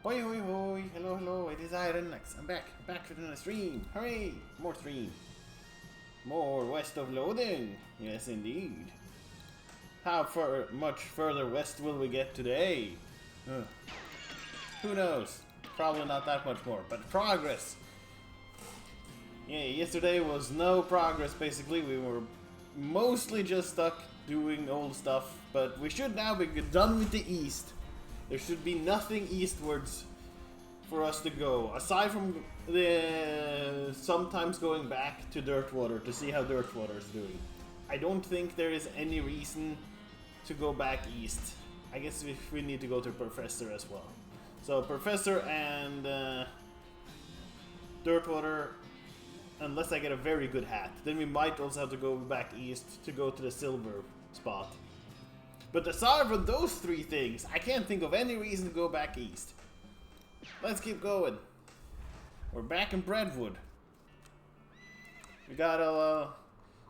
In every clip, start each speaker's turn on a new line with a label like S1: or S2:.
S1: Hoi hoi hoi, hello hello, it is Ironx. I'm back with another stream. Hooray! More stream. More west of Loathing. Yes indeed. How much further west will we get today? Who knows? Probably not that much more, but progress. Yeah, yesterday was no progress basically. We were mostly just stuck doing old stuff, but we should now be done with the east. There should be nothing eastwards for us to go, aside from the sometimes going back to Dirtwater to see how Dirtwater is doing. I don't think there is any reason to go back east. I guess we need to go to Professor as well. So Professor and Dirtwater, unless I get a very good hat, then we might also have to go back east to go to the silver spot. But aside from those three things, I can't think of any reason to go back east. Let's keep going. We're back in Brentwood. We gotta,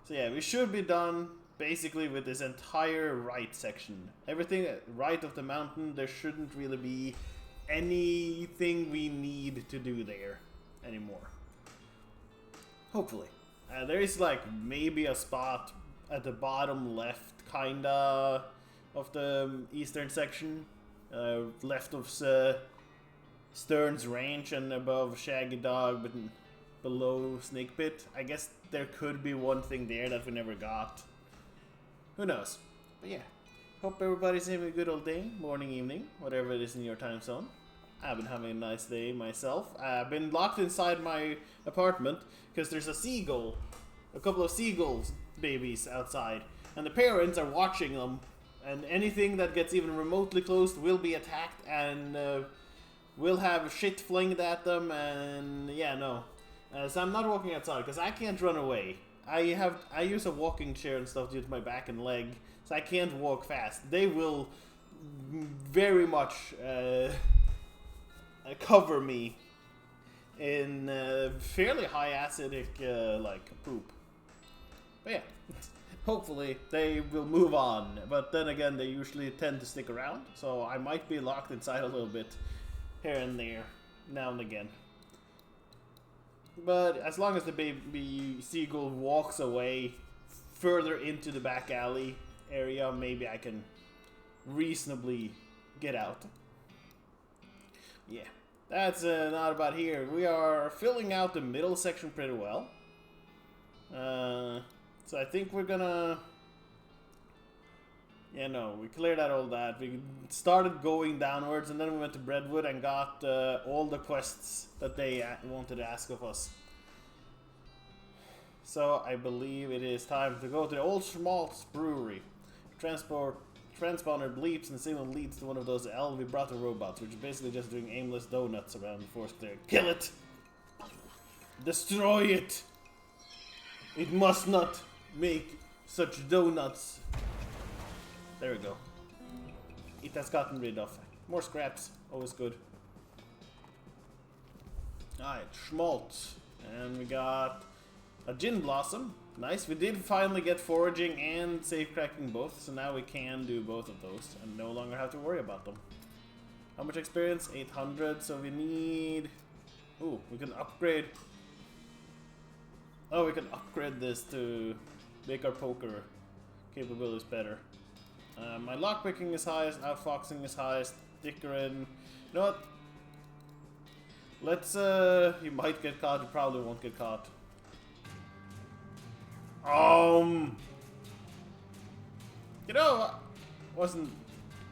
S1: so yeah, we should be done basically with this entire right section. Everything right of the mountain, there shouldn't really be anything we need to do there anymore. Hopefully. There is like maybe a spot at the bottom left, kinda, of the eastern section, left of Stern's Ranch and above Shaggy Dog, but below Snake Pit. I guess there could be one thing there that we never got. Who knows? But yeah, hope everybody's having a good old day, morning, evening, whatever it is in your time zone. I've been having a nice day myself. I've been locked inside my apartment because there's a couple of seagulls babies outside, and the parents are watching them, and anything that gets even remotely close will be attacked and will have shit flinged at them, and yeah, no. So I'm not walking outside because I can't run away. I use a walking chair and stuff due to my back and leg, so I can't walk fast. They will very much cover me in fairly high acidic like poop. But yeah, hopefully they will move on. But then again, they usually tend to stick around, so I might be locked inside a little bit here and there, now and again. But as long as the baby seagull walks away further into the back alley area, maybe I can reasonably get out. Yeah, that's not about here. We are filling out the middle section pretty well. So I think we're gonna... Yeah, no, we cleared out all that. We started going downwards, and then we went to Brentwood and got all the quests that they wanted to ask of us. So I believe it is time to go to the Old Schmaltz Brewery. Transponder bleeps and signal leads to one of those El Vibrato robots, which is basically just doing aimless donuts around the forest there. Kill it! Destroy it! It must not make such donuts. There we go. It has gotten rid of. More scraps. Always good. Alright, Schmaltz. And we got a Gin Blossom. Nice. We did finally get foraging and safe cracking both, so now we can do both of those and no longer have to worry about them. How much experience? 800, so we need... Ooh, we can upgrade... Oh, we can upgrade this to make our poker capabilities better. My lockpicking is highest, outfoxing is highest, Dickerin. You know what? Let's, you might get caught, you probably won't get caught. You know, wasn't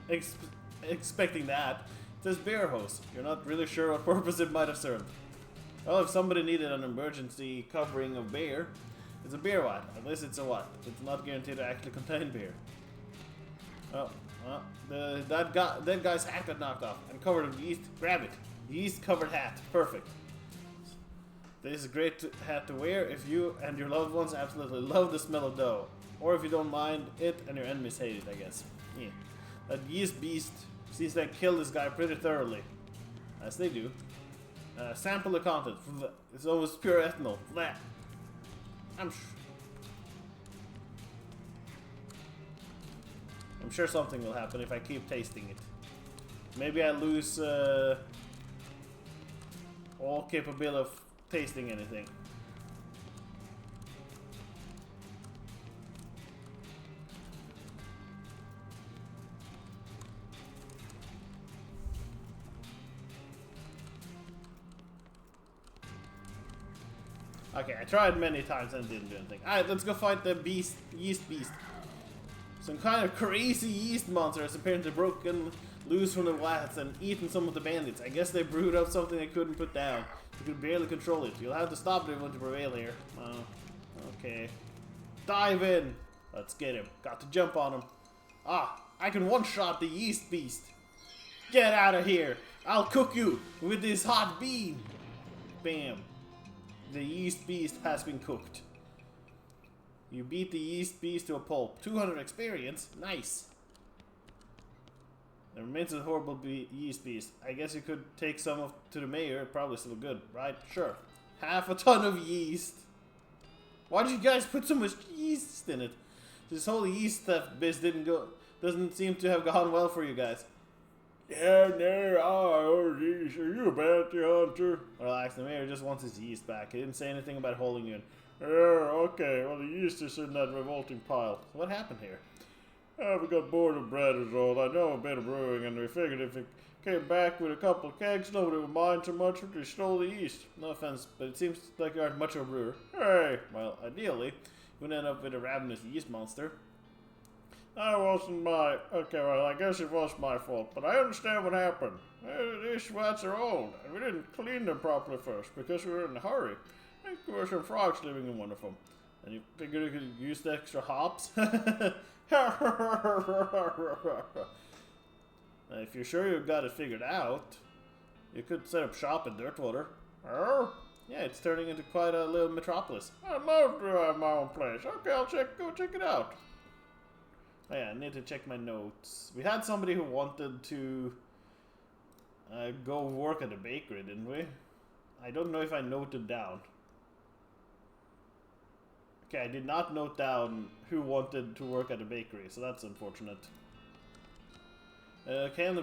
S1: expecting that. It says bear hose. You're not really sure what purpose it might have served. Well, if somebody needed an emergency covering of beer, it's a beer what? At least it's a what? It's not guaranteed to actually contain beer. Oh, that guy's hat got knocked off and covered in yeast. Grab it. Yeast covered hat. Perfect. This is a great hat to wear if you and your loved ones absolutely love the smell of dough. Or if you don't mind it and your enemies hate it, I guess. Yeah. That yeast beast seems to kill this guy pretty thoroughly. As they do. Sample the content. It's almost pure ethanol. Flat. I'm sure something will happen if I keep tasting it. Maybe I lose all capable of tasting anything. Okay, I tried many times and didn't do anything. Alright, let's go fight the yeast beast. Some kind of crazy yeast monster has apparently broken loose from the vats and eaten some of the bandits. I guess they brewed up something they couldn't put down. You could barely control it. You'll have to stop it if you want to prevail here. Okay. Dive in! Let's get him. Got to jump on him. Ah, I can one-shot the yeast beast. Get out of here! I'll cook you with this hot bean! Bam. The yeast beast has been cooked. You beat the yeast beast to a pulp. 200 experience. Nice. The remains of the horrible yeast beast. I guess you could take some to the mayor. Probably still good, right? Sure. Half a ton of yeast. Why did you guys put so much yeast in it? This whole yeast stuff biz doesn't seem to have gone well for you guys. Yeah, no, yeast. Are you a bounty hunter? Relax, the mayor just wants his yeast back. He didn't say anything about holding you in. Yeah, okay, well the yeast is in that revolting pile. So what happened here? We got bored of bread is all. I know a bit of brewing and we figured if it came back with a couple of kegs, nobody would mind so much if they stole the yeast. No offense, but it seems like you aren't much of a brewer. Hey, well, ideally, you wouldn't end up with a ravenous yeast monster. That wasn't my... Okay, well, I guess it was my fault, but I understand what happened. These rats are old, and we didn't clean them properly first, because we were in a hurry. I think there were some frogs living in one of them. And you figured you could use the extra hops? If you're sure you've got it figured out, you could set up shop in Dirtwater. Oh? Yeah, it's turning into quite a little metropolis. I'd love to have my own place. Okay, I'll go check it out. Oh yeah, I need to check my notes. We had somebody who wanted to go work at a bakery, didn't we? I don't know if I noted down. Okay, I did not note down who wanted to work at a bakery, so that's unfortunate. Cans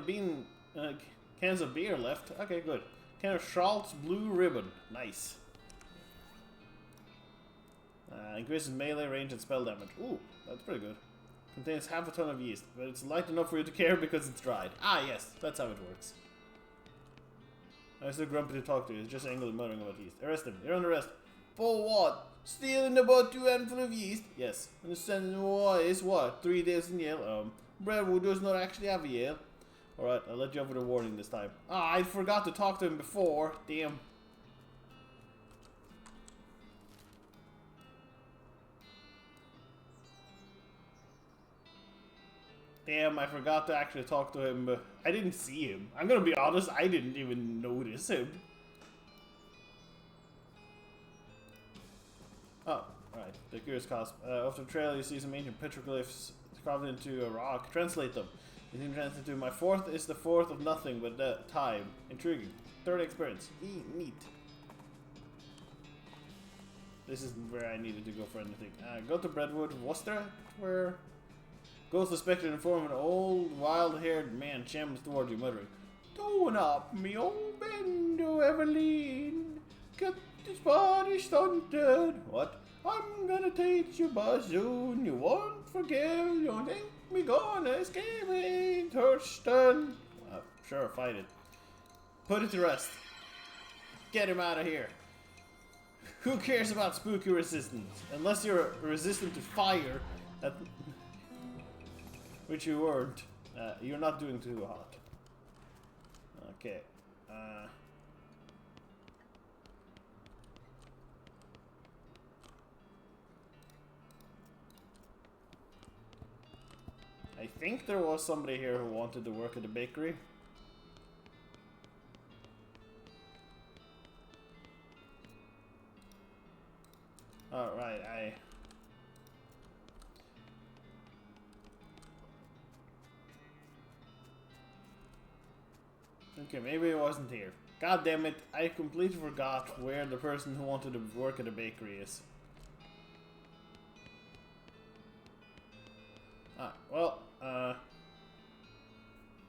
S1: of beer left. Okay, good. Can of Schmaltz Blue Ribbon. Nice. Increases melee range and spell damage. Ooh, that's pretty good. Contains half a ton of yeast, but it's light enough for you to care because it's dried. Ah, yes, that's how it works. I'm still grumpy to talk to you. It's just angrily muttering about yeast. Arrest him. You're under arrest. For what? Stealing about 2 handfuls of yeast? Yes. Understanding why is what? 3 days in jail? Brentwood does not actually have a jail. Alright, I'll let you off with a warning this time. Ah, I forgot to talk to him before. Damn. Damn, I forgot to actually talk to him. I didn't see him. I'm gonna be honest, I didn't even notice him. Oh, right. The curious cosp. Off the trail, you see some ancient petroglyphs carved into a rock. Translate them. You can translate to my 4th is the 4th of nothing but time. Intriguing. 3rd experience. Neat. This isn't where I needed to go for anything. Go to Brentwood, Worcester, where Ghost suspected and informed an old, wild-haired man shambles toward you, muttering, "Don't up me old bendo, Evelyn. Get this body stunted. What? I'm gonna teach you soon. You won't forgive. You don't think me gonna escape me, Thurston." Sure, fight it. Put it to rest. Get him out of here. Who cares about spooky resistance? Unless you're resistant to fire, which you weren't. You're not doing too hot. Okay. I think there was somebody here who wanted to work at the bakery. Alright, okay, maybe it wasn't here. God damn it, I completely forgot where the person who wanted to work at a bakery is.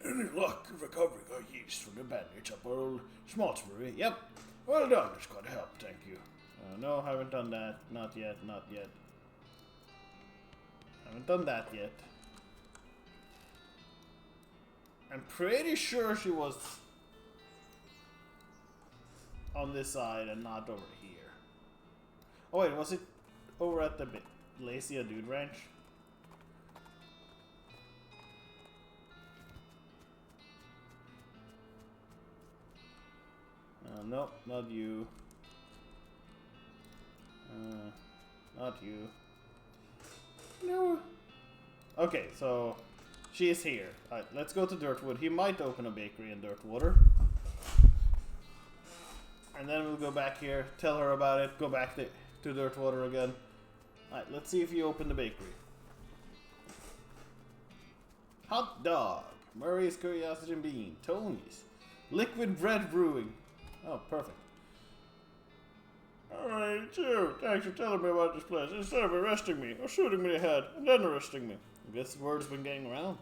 S1: Any luck recovering our yeast from the bandits up our old Schmaltz brewery? Yep. Well done, it's quite a help, thank you. No, haven't done that. Not yet, not yet. Haven't done that yet. I'm pretty sure she was on this side and not over here. Oh wait, was it over at the Lacia Dude Ranch? Nope, not you. Not you. No. Okay, so she is here. Alright, let's go to Dirtwood. He might open a bakery in Dirtwater. And then we'll go back here, tell her about it, go back to Dirtwater again. Alright, let's see if you open the bakery. Hot dog. Murray's Curiosity and Bean. Tony's. Liquid bread brewing. Oh, perfect. Alright, you. Thanks for telling me about this place. Instead of arresting me, or shooting me in the head, and then arresting me. I guess the word's been getting around.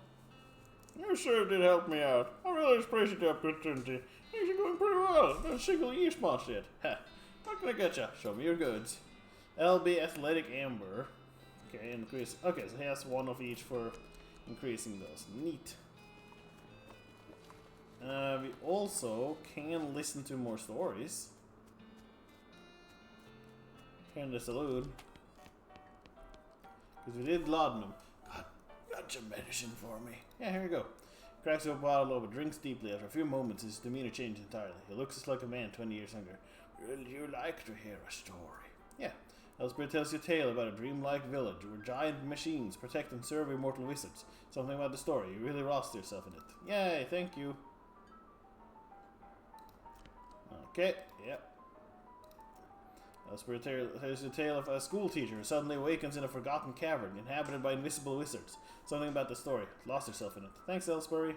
S1: You sure did help me out. I really appreciate the opportunity. Things are going pretty well. Not a single yeast month yet. Ha. What can I get you? Show me your goods. LB Athletic Amber. Okay, increase. Okay, so he has one of each for increasing those. Neat. We also can listen to more stories. Here in the saloon. Because we did laudanum. Got your medicine for me. Yeah, here we go. Cracks open a bottle over, drinks deeply. After a few moments, his demeanor changes entirely. He looks just like a man 20 years younger. Would you like to hear a story? Yeah. Elspeth tells you a tale about a dreamlike village where giant machines protect and serve immortal wizards. Something about the story. You really lost yourself in it. Yay, thank you. Okay, yep. Elspeth tells you a tale of a school teacher who suddenly awakens in a forgotten cavern inhabited by invisible wizards. Something about the story. Lost yourself in it. Thanks, Elsbury.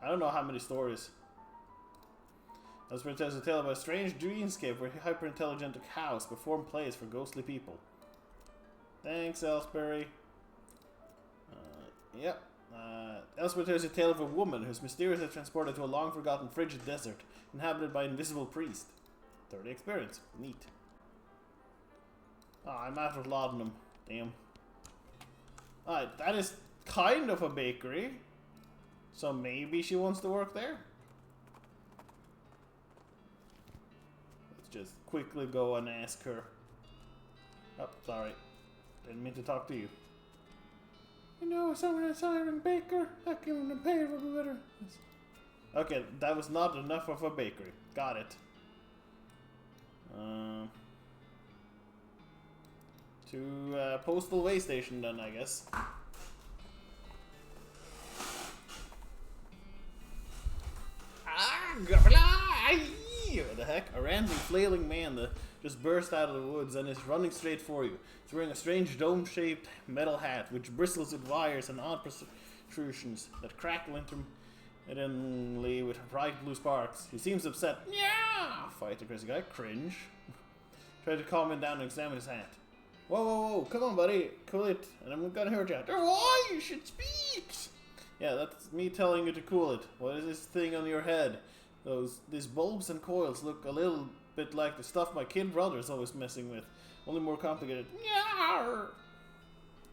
S1: I don't know how many stories. Elsbury tells a tale about a strange dreamscape where hyper-intelligent cows perform plays for ghostly people. Thanks, Elsbury. Yep. Elsbury tells a tale of a woman who's mysteriously transported to a long-forgotten frigid desert inhabited by an invisible priest. 30 experience. Neat. Oh, I'm out of laudanum. Damn. Alright, that is kind of a bakery. So maybe she wants to work there? Let's just quickly go and ask her. Oh, sorry. Didn't mean to talk to you. You know, someone a siren baker. I can pay for better. Okay, that was not enough of a bakery. Got it. To postal way station then, I guess. What the heck? A random flailing man that just burst out of the woods and is running straight for you. He's wearing a strange dome-shaped metal hat which bristles with wires and odd protrusions that crackle intermittently with bright blue sparks. He seems upset. Yeah! Fight the crazy guy. Cringe. Try to calm him down and examine his hat. Whoa, whoa, whoa, come on, buddy. Cool it, and I'm gonna hurt you. Why? You should speak! Yeah, that's me telling you to cool it. What is this thing on your head? These bulbs and coils look a little bit like the stuff my kid brother's always messing with. Only more complicated. Yarr!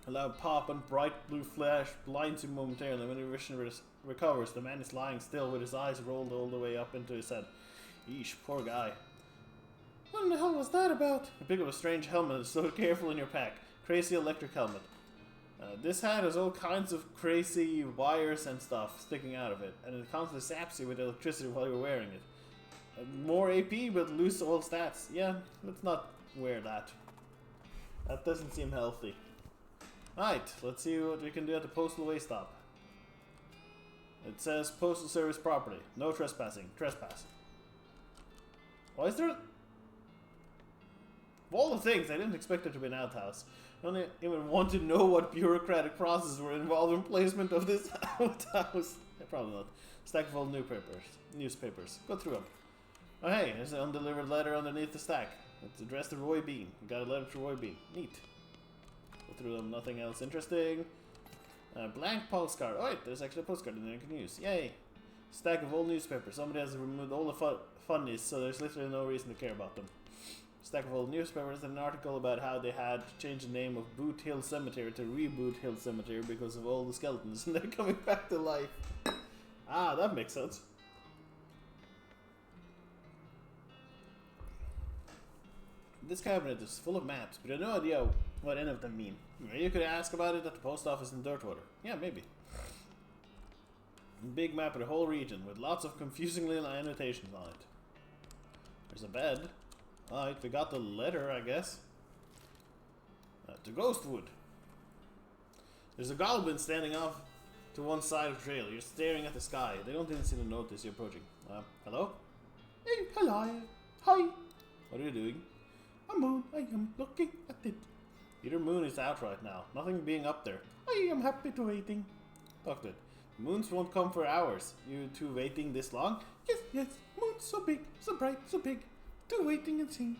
S1: A loud pop and bright blue flash blinds him momentarily. When he recovers, the man is lying still with his eyes rolled all the way up into his head. Yeesh, poor guy. What in the hell was that about? You pick up a strange helmet and so careful in your pack. Crazy electric helmet. This hat has all kinds of crazy wires and stuff sticking out of it, and it constantly zaps you with electricity while you're wearing it. More AP, but lose all stats. Yeah, let's not wear that. That doesn't seem healthy. Alright, let's see what we can do at the postal way stop. It says postal service property. No trespassing. Trespass. Why is there... Of all the things, I didn't expect it to be an outhouse. I don't even want to know what bureaucratic processes were involved in placement of this outhouse. Yeah, probably not. Stack of old newspapers. Go through them. Oh hey, there's an undelivered letter underneath the stack. It's addressed to Roy Bean. We got a letter to Roy Bean. Neat. Go through them. Nothing else interesting. Blank postcard. Oh wait, there's actually a postcard in there you can use. Yay. Stack of old newspapers. Somebody has removed all the funnies, so there's literally no reason to care about them. Stack of old newspapers and an article about how they had to change the name of Boot Hill Cemetery to Reboot Hill Cemetery because of all the skeletons and they're coming back to life. Ah, that makes sense. This cabinet is full of maps, but I have no idea what any of them mean. You could ask about it at the post office in Dirtwater. Yeah, maybe. A big map of the whole region with lots of confusing little annotations on it. There's a bed. Alright, we got the letter, I guess. To Ghostwood. There's a goblin standing off to one side of the trail. You're staring at the sky. They don't even seem to notice you're approaching. Hello?
S2: Hey, hello. Hi.
S1: What are you doing?
S2: A moon. I am looking at it.
S1: Either moon is out right now. Nothing being up there.
S2: I am happy to waiting.
S1: Talk to it. Moons won't come for hours. You two waiting this long?
S2: Yes, yes. Moon so big, so bright, so big. To waiting and seeing.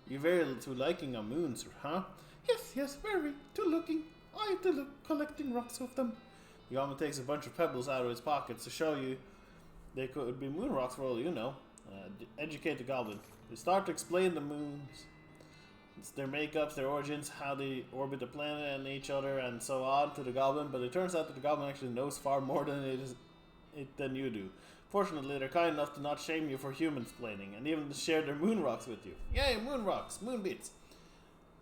S1: You're very to liking on moons, huh?
S2: Yes, yes, very. To looking. I to look, collecting rocks of them.
S1: The goblin takes a bunch of pebbles out of his pockets to show you they could be moon rocks for all you know. Educate the goblin. They start to explain the moons. It's their makeups, their origins, how they orbit the planet and each other, and so on to the goblin. But it turns out that the goblin actually knows far more than you do. Fortunately, they're kind enough to not shame you for human-splaining, and even to share their moon rocks with you. Yay, moon rocks, moon bits.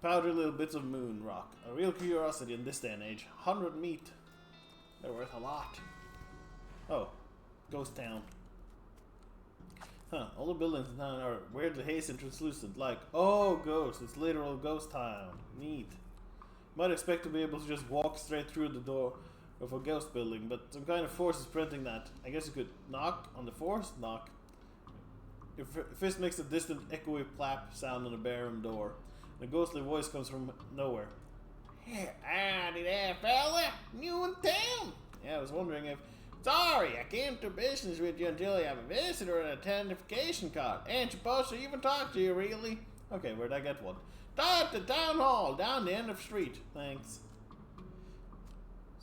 S1: Powdered little bits of moon rock. A real curiosity in this day and age. 100 meat. They're worth a lot. Oh, ghost town. Huh, all the buildings in town are weirdly hazy and translucent, like, oh, ghost, it's literal ghost town. Neat. Might expect to be able to just walk straight through the door of a ghost building, but some kind of force is preventing that. I guess you could knock on the force? Knock. Your fist makes a distant, echoey plap sound on the barren door. And a ghostly voice comes from nowhere.
S2: Hey, howdy there, fella. New in town.
S1: Yeah, I was wondering if...
S2: Sorry, I came to business with you until you have a visitor and identification card. Ain't supposed to even talk to you, really.
S1: Okay, where'd I get one?
S2: At the town hall, down the end of the street.
S1: Thanks.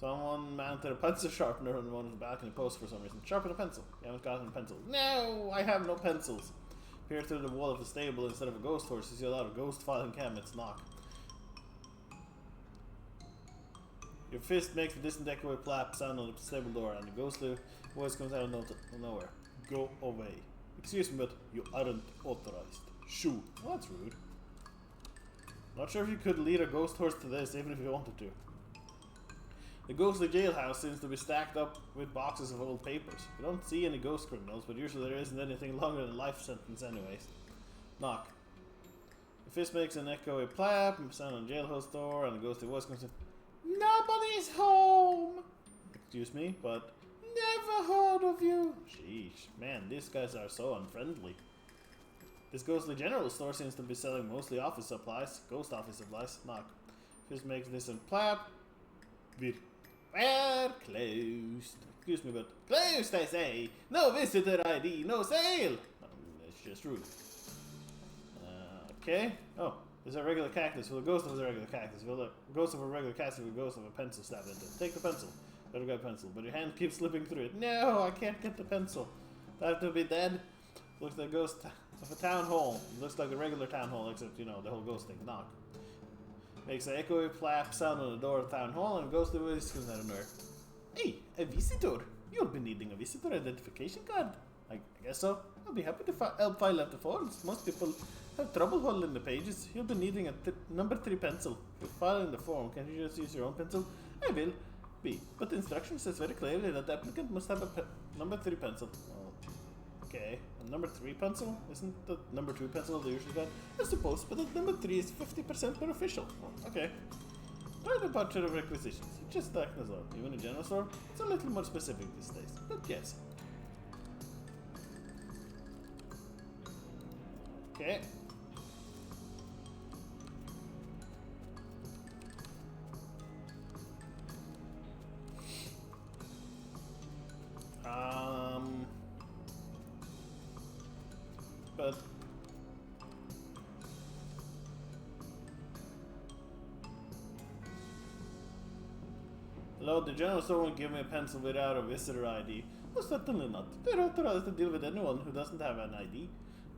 S1: Someone mounted a pencil sharpener on one of the balcony posts for some reason. Sharpen a pencil. You haven't gotten a pencil. No, I have no pencils. Peer through the wall of the stable instead of a ghost horse. You see a lot of ghost filing cabinets. Knock. Your fist makes a distant echoey plap sound on the stable door, and the ghostly voice comes out of nowhere. Go away. Excuse me, but you aren't authorized. Shoo. Well, that's rude. Not sure if you could lead a ghost horse to this, even if you wanted to. The ghostly jailhouse seems to be stacked up with boxes of old papers. You don't see any ghost criminals, but usually there isn't anything longer than a life sentence anyways. Knock. The fist makes an echoey plap, sound on the jailhouse door, and the ghostly voice comes in.
S2: Nobody's home.
S1: Excuse me, but...
S2: Never heard of you.
S1: Sheesh. Man, these guys are so unfriendly. This ghostly general store seems to be selling mostly office supplies. Ghost office supplies. Knock. Fist makes this and plap. Well, closed. Excuse me, but closed, I say. No visitor ID, no sale. It's just rude. Okay. Oh, there's a regular cactus. Well, the ghost of a regular cactus. Well, the ghost of a regular cactus with a ghost of a pencil stabbed into it. Take the pencil. Better get a pencil. But your hand keeps slipping through it. No, I can't get the pencil. Do I have to be dead? Looks like a ghost of a town hall. It looks like a regular town hall, except, you know, the whole ghost thing. Knock. Makes an echoey flap sound on the door of the town hall, and ghostly voice comes out of nowhere. Hey, a visitor! You'll be needing a visitor identification card. I guess so. I'll be happy to help file out the forms. Most people have trouble holding the pages. You'll be needing a number 3 pencil. For filing the form, can't you just use your own pencil? I will. B. But the instruction says very clearly that the applicant must have a number 3 pencil. Okay, a number 3 pencil? Isn't the number 2 pencil the usual guy? I suppose, but the number 3 is 50% beneficial. Okay. Right about to the requisitions. Just like the store. Even a general store, it's a little more specific these days. But yes. Okay. But Hello, the general store won't give me a pencil without a visitor ID. Well, certainly not. They're authorized to deal with anyone who doesn't have an ID.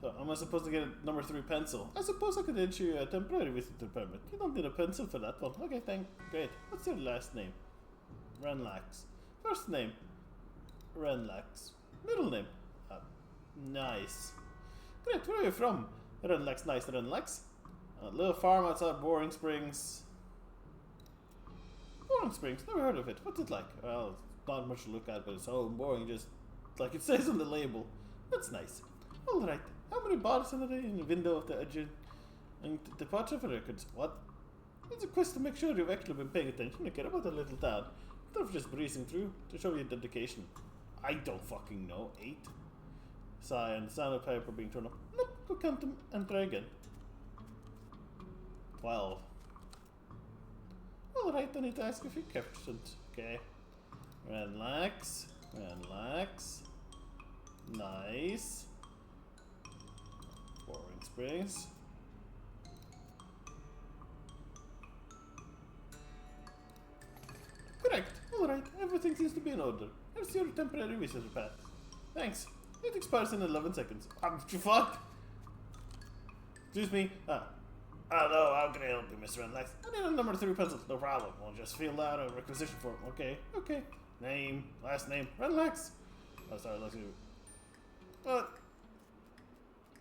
S1: So, am I supposed to get a number 3 pencil? I suppose I could issue you a temporary visitor permit. You don't need a pencil for that one. Okay, great. What's your last name? Renlax. First name? Renlax. Middle name? Nice. Great, where are you from? Renlax, nice, Renlax. A little farm outside Boring Springs. Boring Springs, never heard of it. What's it like? Well, it's not much to look at, but it's so boring, just like it says on the label. That's nice. Alright, how many bars are there in the window of the agent and departure for records? What? It's a quest to make sure you've actually been paying attention to care about a little town, instead of just breezing through to show your dedication. I don't fucking know. 8? Sigh, and the sound of paper being turned up. Nope, go count them and try again. 12. Alright, I need to ask a few questions. Okay. Relax. Relax. Nice. Boring Springs. Correct. Alright, everything seems to be in order. Here's your temporary visitor pass. Thanks. It expires in 11 seconds. Fuck! Excuse me. Hello, how can I help you, Mr. Renlax? I need a number 3 pencil. No problem. We'll just fill out a requisition form. Okay. Name, last name, Renlax. Oh, sorry, let's do. What?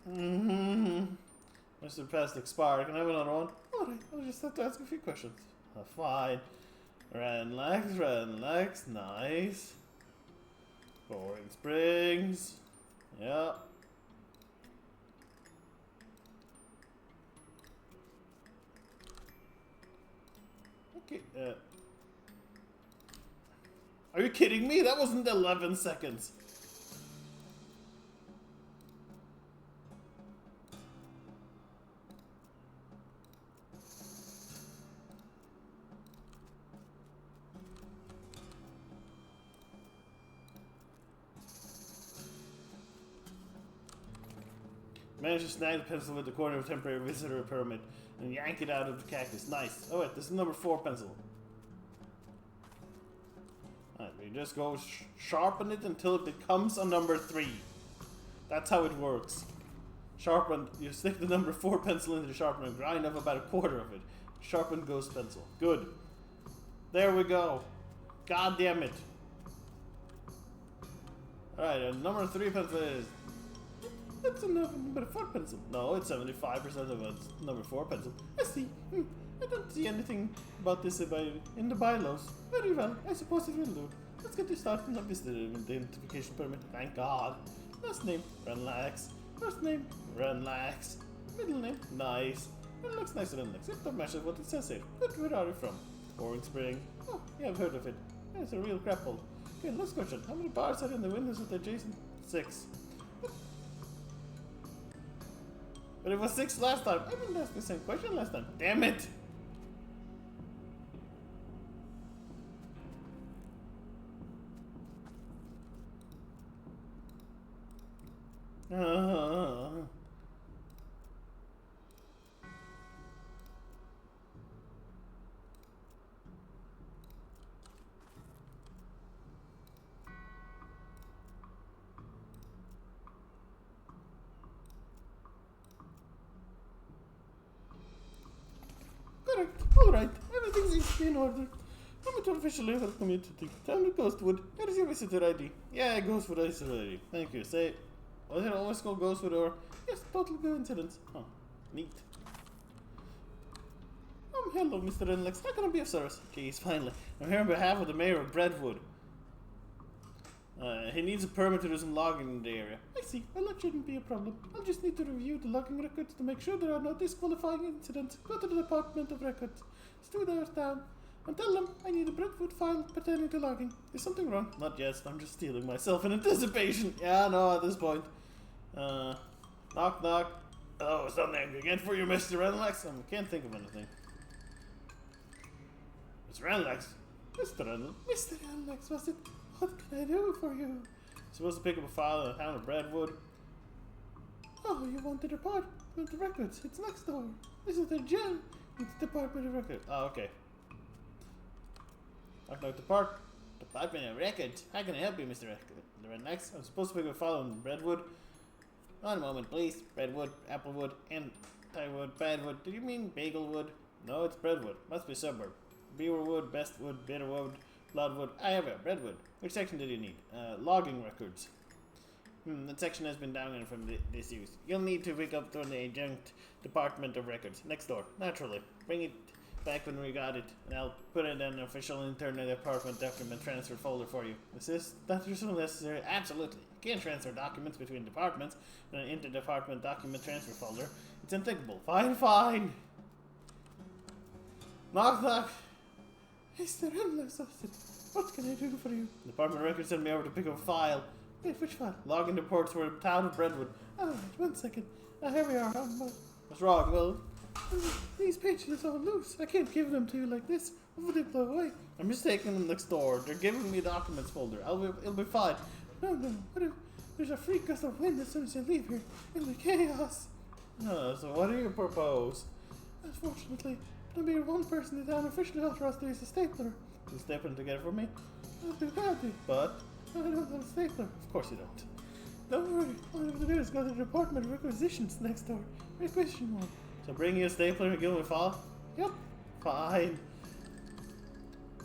S1: Mr. Pass expired. Can I have another one? Alright, I'll just have to ask a few questions. Fine. Renlax, nice. Boring Springs. Yeah. Okay, are you kidding me? That wasn't 11 seconds. Managed to snag the pencil with the corner of a temporary visitor permit and yank it out of the cactus. Nice. Oh wait, this is number 4 pencil. Alright, we just go sharpen it until it becomes a number 3. That's how it works. Sharpen, you stick the number 4 pencil into the sharpener and grind up about a quarter of it. Sharpened ghost pencil. Good. There we go. God damn it. Alright, and number 3 pencil is... That's a number 4 pencil. No, it's 75% of a number 4 pencil. I see. I don't see anything about this in the bylaws. Very well, I suppose it will do. Let's get you started on the visitor identification permit. Thank God. Last name, Renlax. First name, Renlax. Middle name, nice. It looks nice, Renlax. It don't match what it says here. But where are you from? Boring Spring. Oh, yeah, I've heard of it. Yeah, it's a real crapple. Okay, last question. How many bars are in the windows of the adjacent? 6. But it was 6 last time. I didn't ask the same question last time. Damn it! Correct. Alright. Everything seems to be in order. I'm to officially welcome you to the town of Ghostwood. Here is your visitor ID. Yeah, Ghostwood visitor ID. Thank you. Say, was it always called Ghostwood or? Yes, total coincidence. Huh. Neat. Hello, Mr. Renlax. How can I be of service? Jeez, finally. I'm here on behalf of the mayor of Brentwood. He needs a permit to do some logging in the area. I see. Well, that shouldn't be a problem. I'll just need to review the logging records to make sure there are no disqualifying incidents. Go to the Department of Records. It's 2 hours down. And tell them I need a Brentwood file pertaining to logging. Is something wrong? Not yet. I'm just stealing myself in anticipation. Yeah, no, at this point. Knock, knock. Oh, something again for you, Mr. Renlax. I can't think of anything. Mr. Renlax. Mr. Renlax, was it? What can I do for you? Supposed to pick up a file in the town of Brentwood. Oh, you want the Department of Records? It's next door. This is the jail. It's the Department of Records. Oh, okay. Knock, Department of Records. How can I help you, Mr. Rednex? I'm supposed to pick up following Redwood. One moment, please. Redwood, Applewood, Antiwood, Badwood. Did you mean Bagelwood? No, it's Breadwood. Must be suburb. Beaverwood, Bestwood, Bitterwood, Bloodwood. I have it. Redwood. Which section did you need? Logging records. That section has been downloaded from this use. You'll need to pick up from the adjunct Department of Records. Next door. Naturally. Bring it back when we got it, and I'll put it in an official internal department document transfer folder for you. Is this necessary? Absolutely. You can't transfer documents between departments in an inter-department document transfer folder. It's unthinkable. Fine. Knock.
S2: Mr. Endless, what can I do for you?
S1: The Department of Records sent me over to pick up a file.
S2: Wait, which file?
S1: Login reports for the town of Brentwood.
S2: Alright, 1 second. Here we are.
S1: What's wrong? Well,
S2: these pages are all loose. I can't give them to you like this. What would they blow away?
S1: I'm just taking them next door. They're giving me a documents folder. It'll be fine.
S2: No. What if there's a freak gust of wind as soon as you leave here? It'll be chaos.
S1: So what do you propose?
S2: Unfortunately, there'll be one person in town officially authorized to use a stapler.
S1: You stapling together for me?
S2: I'll do badly.
S1: But
S2: I don't have a stapler.
S1: of course you don't.
S2: Don't worry. All you have to do is go to the Department of Requisitions next door. Requisition one.
S1: So bring you a stapler and give me a file?
S2: Yep.
S1: Fine.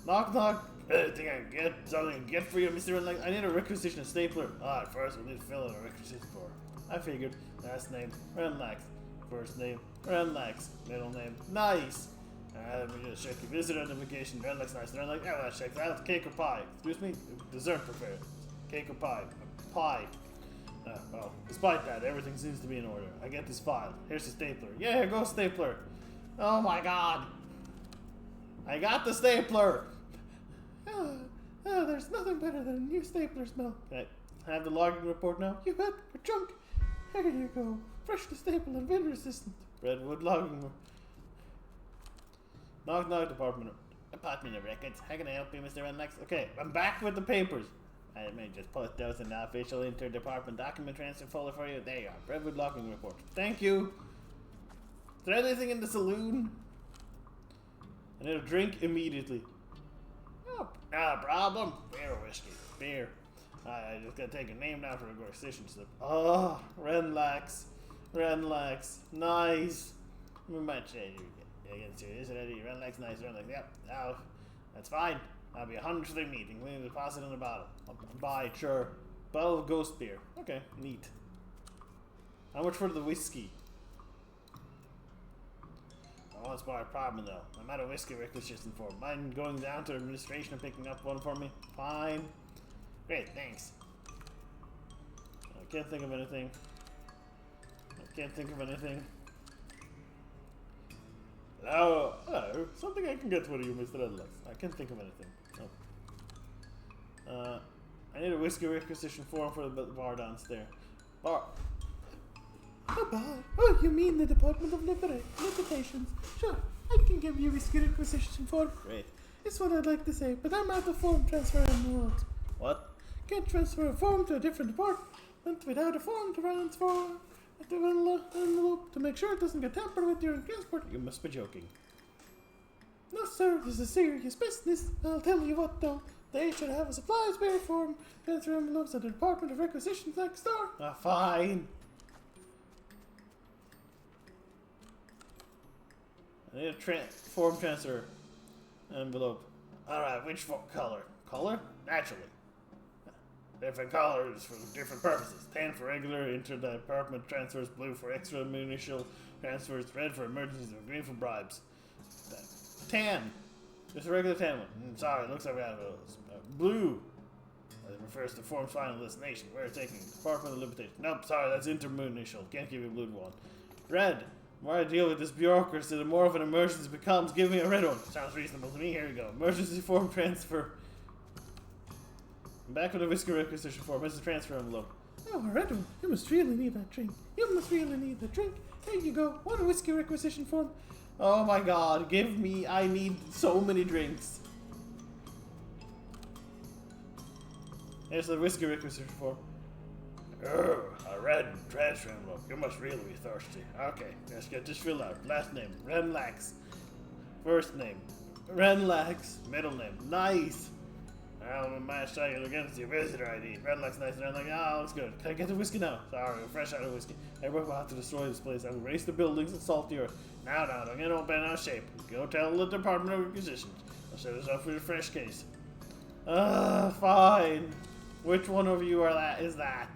S1: Knock. Anything I can get? Something I can get for you, Mr. Rednex? I need a requisition stapler. First we need to fill out a requisition form. I figured. Last name, Rednex. First name, Rednex. Middle name, Nice. Let me just check your visitor identification. Rednex, Nice. Rednex, yeah, let's check that out. Cake or pie? Excuse me? Dessert prepared. Cake or pie? Pie. Well, despite that, everything seems to be in order. I get this file. Here's the stapler. Yeah, go stapler. Oh my god. I got the stapler.
S2: There's nothing better than a new stapler smell.
S1: Can I have the logging report now?
S2: You bet. We're drunk. Here you go. Fresh to staple and wind resistant.
S1: Redwood logging. Knock, Department of Records. How can I help you, Mr. Rednex? Okay, I'm back with the papers. I may just put those in the official inter-department document transfer folder for you. There you are. Redwood logging report. Thank you. Is there anything in the saloon? I need a drink immediately. Oh, no problem. Beer or whiskey? Beer. I just gotta take a name down for a requisition slip. Oh, Renlax. Nice. We might say against you. Is it Eddie? Renlax, nice. Yep. Oh, that's fine. I'll be 100 for the meeting. We need to deposit in a bottle. I'll buy, sure. Bottle of ghost beer. Okay, neat. How much for the whiskey? Oh, that's my problem though. I'm out of whiskey requisition form. Mind going down to administration and picking up one for me? Fine. Great, thanks. I can't think of anything. Hello? Something I can get for you, Mr. Endless. I can't think of anything. No. I need a whiskey requisition form for the bar downstairs. Bar.
S2: A bar? Oh, you mean the Department of Limitations? Sure, I can give you a whiskey requisition form.
S1: Great.
S2: It's what I'd like to say, but I'm out of form transfer rules.
S1: What?
S2: Can't transfer a form to a different department without a form to transfer envelope to make sure it doesn't get tampered with during transport.
S1: You must be joking.
S2: No, sir, this is serious business. I'll tell you what, though. They should have a supplies bearer form. Transfer envelopes at the Department of Requisitions next door.
S1: Fine. I need a form transfer envelope. Alright, which color? Color? Naturally. Different colors for different purposes. Tan for regular inter-department transfers, blue for extra municipal transfers, red for emergencies, and green for bribes. Tan. Just a regular tan one. Sorry, it looks like we have those. Blue. That refers to form's final destination. We're taking Department of Limitation. Nope, sorry, that's intermunicipal. Can't give you a blue one. Red. The more I deal with this bureaucracy, the more of an emergency it becomes. Give me a red one. Sounds reasonable to me. Here we go. Emergency form transfer. I'm back with a whiskey requisition form. Here's the transfer envelope.
S2: Oh, a red one. You must really need that drink. Here you go. One whiskey requisition form.
S1: Oh my god, give me, I need so many drinks. Here's the whiskey requisition form. Oh, a red transfer envelope. You must really be thirsty. Okay, let's get this filled out. Last name, Renlax. First name, Renlax. Middle name. Nice. I'll match title against your visitor ID. Renlax nice and Renlax. Ah, looks good. Can I get the whiskey now? Sorry, we're fresh out of whiskey. Everyone will have to destroy this place. I will raise the buildings and salt the earth. Now, don't get all bent out of shape. Go tell the Department of Requisitions. I'll set us up for a fresh case. Fine. Which one of you is that?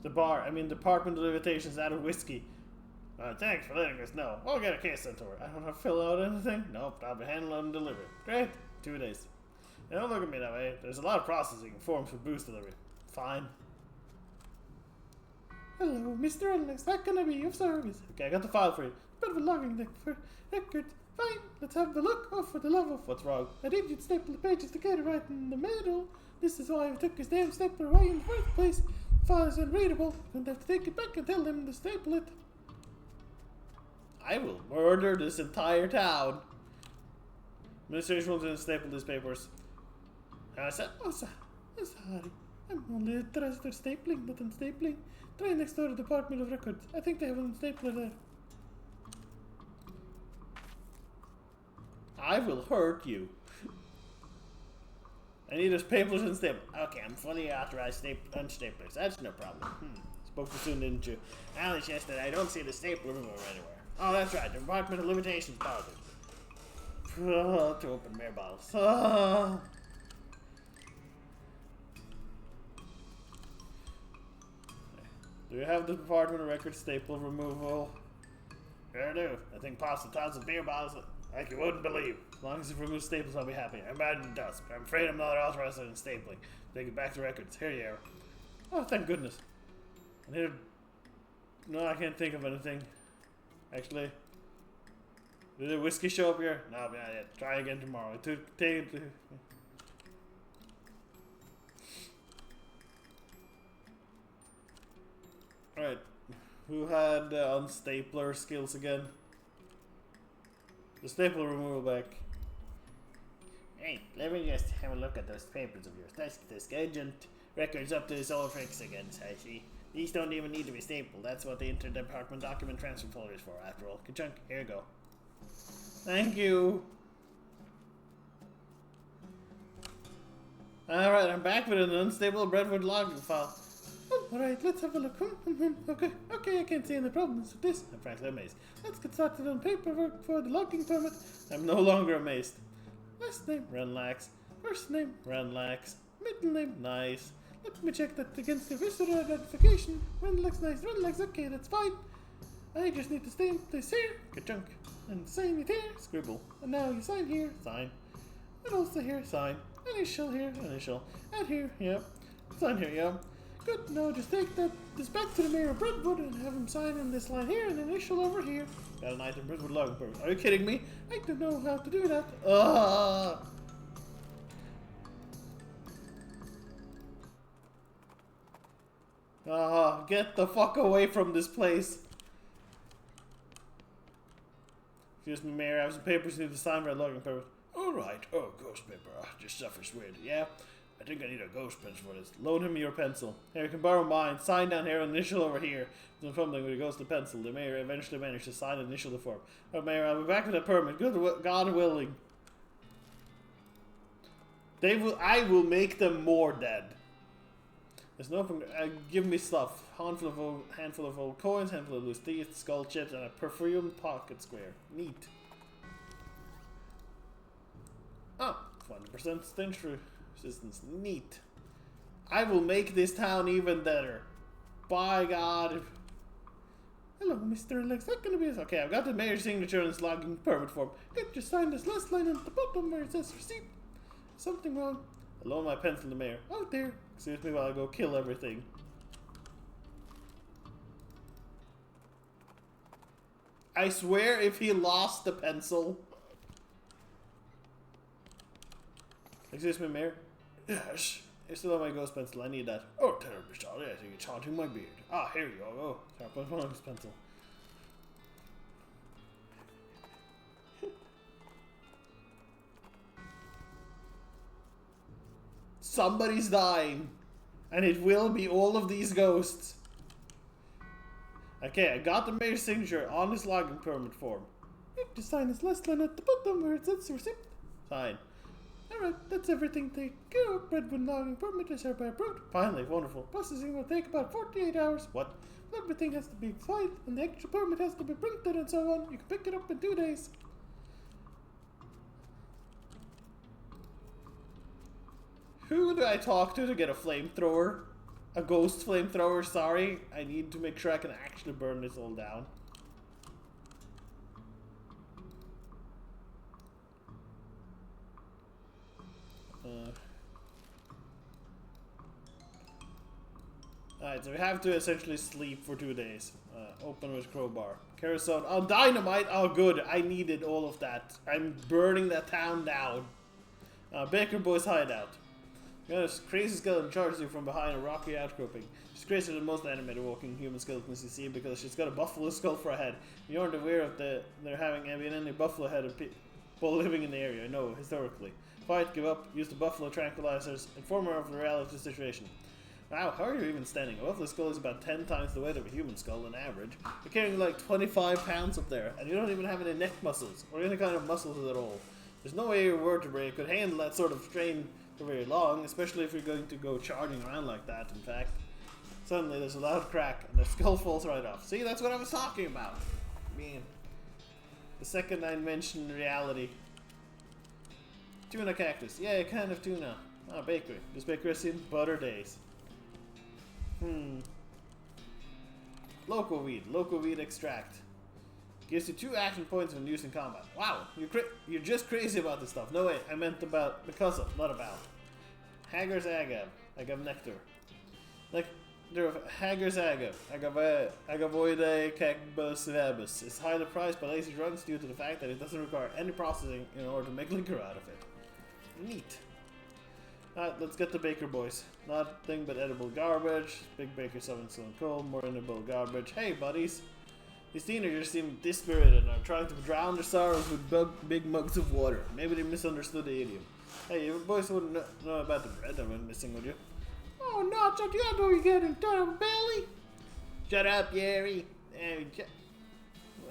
S1: Department of Limitations out of whiskey. Thanks for letting us know. We'll get a case sent over. I don't have to fill out anything? Nope, I'll be handling and delivering. Great. 2 days. Don't look at me that way. There's a lot of processing and forms for boost delivery. Fine.
S2: Hello, Mr. Alex. How can I be of service?
S1: Okay, I got the file for you.
S2: Bit of a logging deck for record. Fine, let's have a look. Oh, for the love of...
S1: What's wrong?
S2: I did you staple the pages together right in the middle. This is why I took his damn stapler away in the first place. The file is unreadable. I'm going to have to take it back and tell them to staple it.
S1: I will murder this entire town. Administration will then staple these papers.
S2: I'm sorry. I'm only interested in stapling, not in stapling. Try next door to the Department of Records. I think they have a stapler there.
S1: I will hurt you. I need his papers and staple. Okay, I'm fully authorized unstaplers. That's no problem. Spoke too soon, didn't you? Now it's just that I don't see the stapler remover anywhere. Oh, that's right. The Department of Limitations policy. To open beer bottles. Do you have the Department of Records staple removal? Sure I do. I think pops and tons of beer bottles like you wouldn't believe. As long as it removes staples, I'll be happy. I'm bad in dust, but I'm afraid I'm not authorized in stapling. Take it back to records. Here you are. Oh, thank goodness. No, I can't think of anything. Actually, did the whiskey show up here? No, not yet. Try again tomorrow. Alright. Who had unstapler skills again? The staple removal back. Hey, let me just have a look at those papers of yours. That's this agent records up to his old tricks again, I see. These don't even need to be stapled. That's what the interdepartment document transfer folder is for, after all. Good chunk. Here you go. Thank you. Alright, I'm back with an unstable Brentwood logging file.
S2: Alright, let's have a look. Okay, I can't see any problems with this.
S1: I'm frankly amazed.
S2: Let's get started on paperwork for the logging permit.
S1: I'm no longer amazed.
S2: Last name,
S1: Renlax.
S2: first name,
S1: Renlax.
S2: middle name.
S1: Nice.
S2: Let me check that against the visitor identification. Renlax, nice. Renlax, okay, that's fine. I just need to stamp this here.
S1: Good chunk.
S2: And sign it here.
S1: Scribble.
S2: And now you sign here.
S1: Sign.
S2: And also here.
S1: Sign.
S2: Initial here.
S1: Initial.
S2: And here.
S1: Yep. Sign here, yep.
S2: Good. Now just take this back to the mayor of Brentwood and have him sign on this line here and initial over here.
S1: Got an item Brentwood logging permit. Are you kidding me?
S2: I don't know how to do that.
S1: Get the fuck away from this place. Excuse me, Mayor. I have some papers you need to sign for a logging permit. Alright. Oh, ghost paper. Just suffers weird. Yeah? I think I need a ghost pencil for this. Loan him your pencil. Here, you can borrow mine. Sign down here and initial over here. Then fumbling with a ghost pencil. The mayor eventually managed to sign and initial the form. Oh, Mayor, I'll be back with a permit. God willing. I will make them more dead. There's no give me stuff. Handful of old coins, handful of loose teeth, skull chips, and a perfumed pocket square. Neat. Oh, 20% stench resistance. Neat. I will make this town even better. By God.
S2: Hello, Mr. Alex. That gonna be it.
S1: Okay, I've got the mayor's signature on this logging permit form.
S2: Good, just sign this last line at the bottom where it says receipt. Something wrong.
S1: I loan my pencil to the mayor.
S2: Oh dear.
S1: Excuse me while I go kill everything. I swear if he lost the pencil. Excuse me, Mayor. Yes. I still have my ghost pencil. I need that. Oh, terribly sorry. I think it's haunting my beard. Ah, here you go. Oh, sharp one his pencil. Somebody's dying. And it will be all of these ghosts. Okay, I got the mayor's signature on his logging permit form.
S2: Need to sign his last line at the bottom where it says receipt.
S1: Fine.
S2: Alright, that's everything taken care of. Redwood logging permit is hereby approved.
S1: Finally, wonderful.
S2: Processing will take about 48 hours.
S1: What?
S2: Everything has to be filed, and the extra permit has to be printed and so on. You can pick it up in 2 days.
S1: Who do I talk to get a flamethrower? A ghost flamethrower, sorry. I need to make sure I can actually burn this all down. Alright, so we have to essentially sleep for 2 days. Open with crowbar. Kerosene. Oh, dynamite! Oh, good. I needed all of that. I'm burning that town down. Baker Boy's hideout. You got a crazy skeleton charges you from behind a rocky outcropping. She's crazier than most animated walking human skeletons you see because she's got a buffalo skull for a head. You aren't aware of there having been any buffalo headed people living in the area. No, historically. Fight, give up, use the buffalo tranquilizers, inform her of the reality of the situation. Wow, how are you even standing? A buffalo skull is about 10 times the weight of a human skull on average. You're carrying like 25 pounds up there, and you don't even have any neck muscles, or any kind of muscles at all. There's no way your vertebrae could handle that sort of strain for very long, especially if you're going to go charging around like that, in fact. Suddenly there's a loud crack, and the skull falls right off. See, that's what I was talking about. Man. The second I mentioned reality. Tuna cactus. Yeah, kind of tuna. Ah, bakery. This bakery has seen butter days. Local weed extract. Gives you 2 action points when used in combat. Wow, you're just crazy about this stuff. No way, I meant about, because of, not about. Hager's agave. Nectar. Nectar of Hager's agave. Agavoide cactus. It's highly prized by lazy drunks due to the fact that it doesn't require any processing in order to make liquor out of it. Neat. Alright, let's get the Baker Boys. Nothing but edible garbage. Big Baker 7 Stone Cold. More edible garbage. Hey, buddies. These teenagers seem dispirited and are trying to drown their sorrows with big mugs of water. Maybe they misunderstood the idiom. Hey, you boys wouldn't know about the bread I went missing, would you?
S2: Oh, not so you know you get in time, belly.
S1: Shut up, Yeri.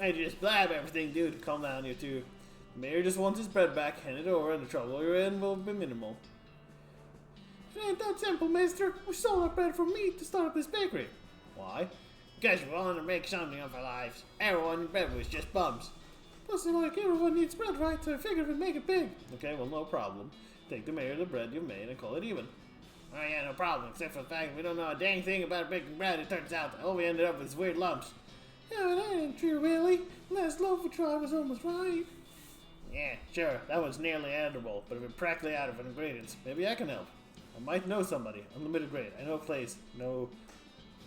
S1: I just blab everything, dude. Calm down, you two. The mayor just wants his bread back. Hand it over, and the trouble you're in will be minimal.
S2: It ain't that simple, mister. We sold our bread for meat to start up this bakery.
S1: Why? Because we wanted to make something of our lives. Everyone in bread was just bums.
S2: Plus, like, everyone needs bread, right? So I figured we'd make it big.
S1: Okay, well, no problem. Take the mayor the bread you've made and call it even. Oh yeah, no problem, except for the fact that we don't know a dang thing about baking bread. It turns out all we ended up with is weird lumps.
S2: Yeah, that ain't true, really. Last loaf we tried was almost right.
S1: Yeah, sure, that was nearly edible, but we're practically out of ingredients. Maybe I can help. I might know somebody. Unlimited grade. I know a place. No.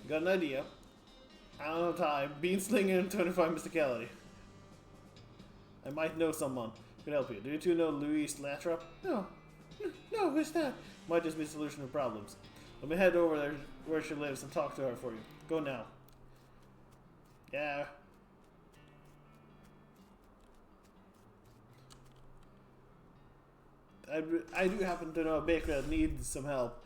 S1: Got an idea. I don't know time. Bean slinger and 25 mysticality. I might know someone who can help you. Do you two know Louise Lathrop?
S2: No. No, who's that?
S1: Might just be a solution to problems. Let me head over there where she lives and talk to her for you. Go now. Yeah. I do happen to know a baker that needs some help.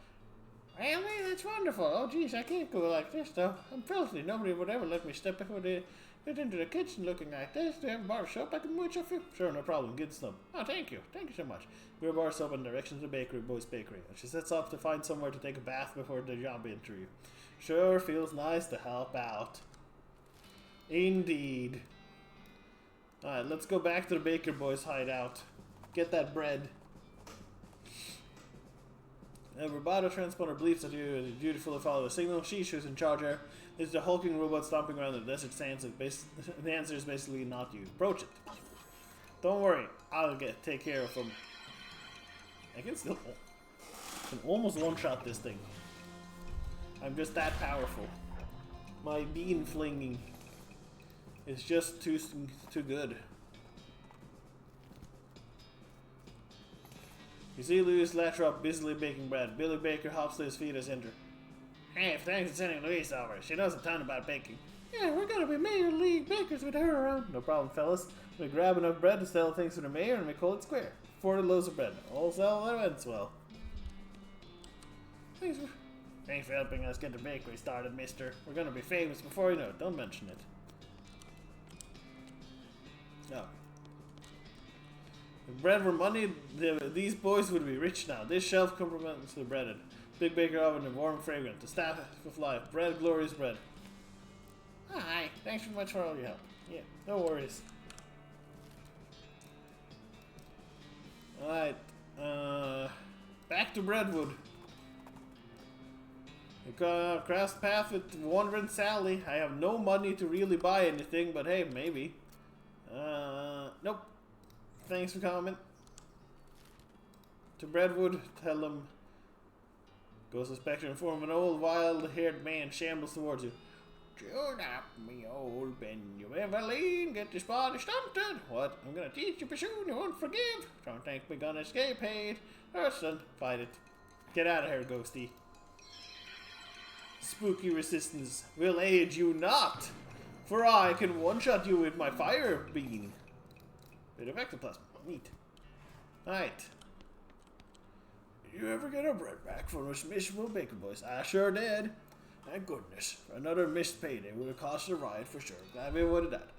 S1: Really? That's wonderful. Oh, geez, I can't go like this, though. I'm filthy. Nobody would ever let me step before they get into the kitchen looking like this. Do you have a bar of soap I can mooch off you? Sure, no problem. Get some. Oh, thank you. Thank you so much. We're bar of soap in direction to the bakery, Boy's Bakery. And she sets off to find somewhere to take a bath before the job interview. Sure feels nice to help out. Indeed. Alright, let's go back to the Baker Boys' hideout. Get that bread. A roboto transponder bleeps at you as you dutifully follow the signal. Sheesh, who's in charge here. There's a hulking robot stomping around the desert sands. The answer is basically not you. Approach it. Don't worry, I'll take care of him. I can almost one-shot this thing. I'm just that powerful. My bean flinging is just too good. You see Louise Lathrop busily baking bread. Billy Baker hops to his feet as enter. Hey, thanks for sending Louise over. She knows a ton about baking.
S2: Yeah, we're gonna be Mayor League bakers with her around.
S1: No problem, fellas. We grab enough bread to sell things to the mayor and we call it square. 40 loaves of bread. All sell that ends well.
S2: Thanks
S1: Thanks for helping us get the bakery started, mister. We're gonna be famous before you know it. Don't mention it. No. If bread were money, these boys would be rich now. This shelf complements the breaded. Big baker oven and warm fragrant. The staff of life. Bread, glorious bread. Hi. Thanks so much for all your help. Yeah, no worries. Alright. Back to Breadwood. Across the path with Wandering Sally. I have no money to really buy anything, but hey, maybe. Nope. Thanks for coming. To Breadwood, tell him. Ghost Inspector inform an old wild-haired man shambles towards you. Tune up, me old Ben. You ever lean, get this body stunted. What? I'm gonna teach you soon, you won't forgive. Don't think we're gonna escape hate. Listen, fight it. Get out of here, Ghosty. Spooky resistance will aid you not, for I can one-shot you with my fire beam. Bit of ectoplasm. Neat. Alright. Did you ever get our bread back from those miserable baker boys? I sure did. Thank goodness. Another missed payday would have cost a riot for sure. Glad we avoided that.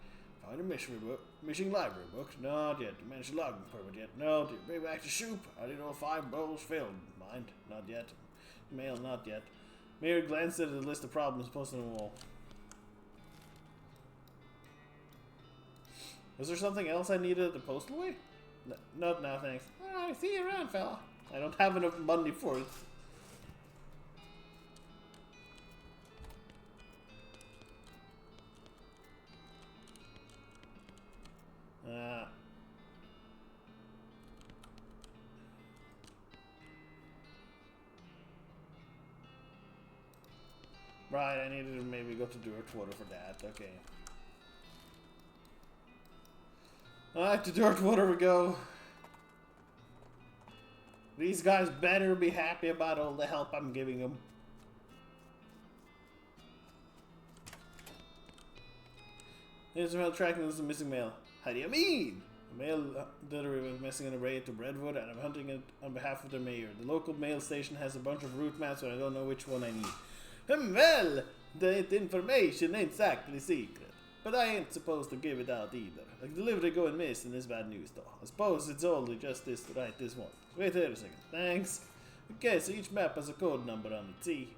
S1: Find a missing library book? Not yet. Managed logging permit yet? No. Did you bring back the soup? I didn't know 5 bowls filled. Mind? Not yet. Mail? Not yet. Mayor glanced at the list of problems posted on the wall. Was there something else I needed at the postal way? No, no, thanks. Alright, see you around, fella. I don't have enough money for it. Right, I needed to maybe go to Dirtwater for that. Okay. Alright, to Dirtwater we go. These guys better be happy about all the help I'm giving them. Here's mail tracking this is missing mail. How do you mean? The mail delivery was missing on the raid to Breadwood, and I'm hunting it on behalf of the mayor. The local mail station has a bunch of route maps, but I don't know which one I need. Well, that information ain't exactly secret, but I ain't supposed to give it out either. A delivery going missing is bad news, though. I suppose it's only just this one. Wait here a second. Thanks. Okay, so each map has a code number on it. See,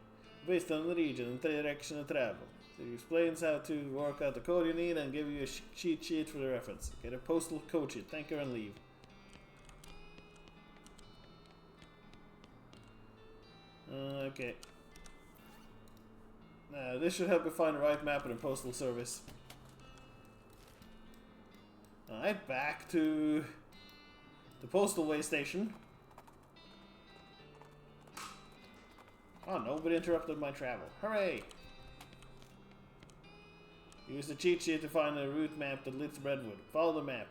S1: based on the region and direction of travel. So it explains how to work out the code you need and give you a cheat sheet for the reference. Get a postal code sheet. Thank you and leave. Okay. This should help you find the right map in the postal service. Alright, back to the postal way station. Oh, nobody interrupted my travel. Hooray! Use the cheat sheet to find the route map that leads to Breadwood. Follow the map.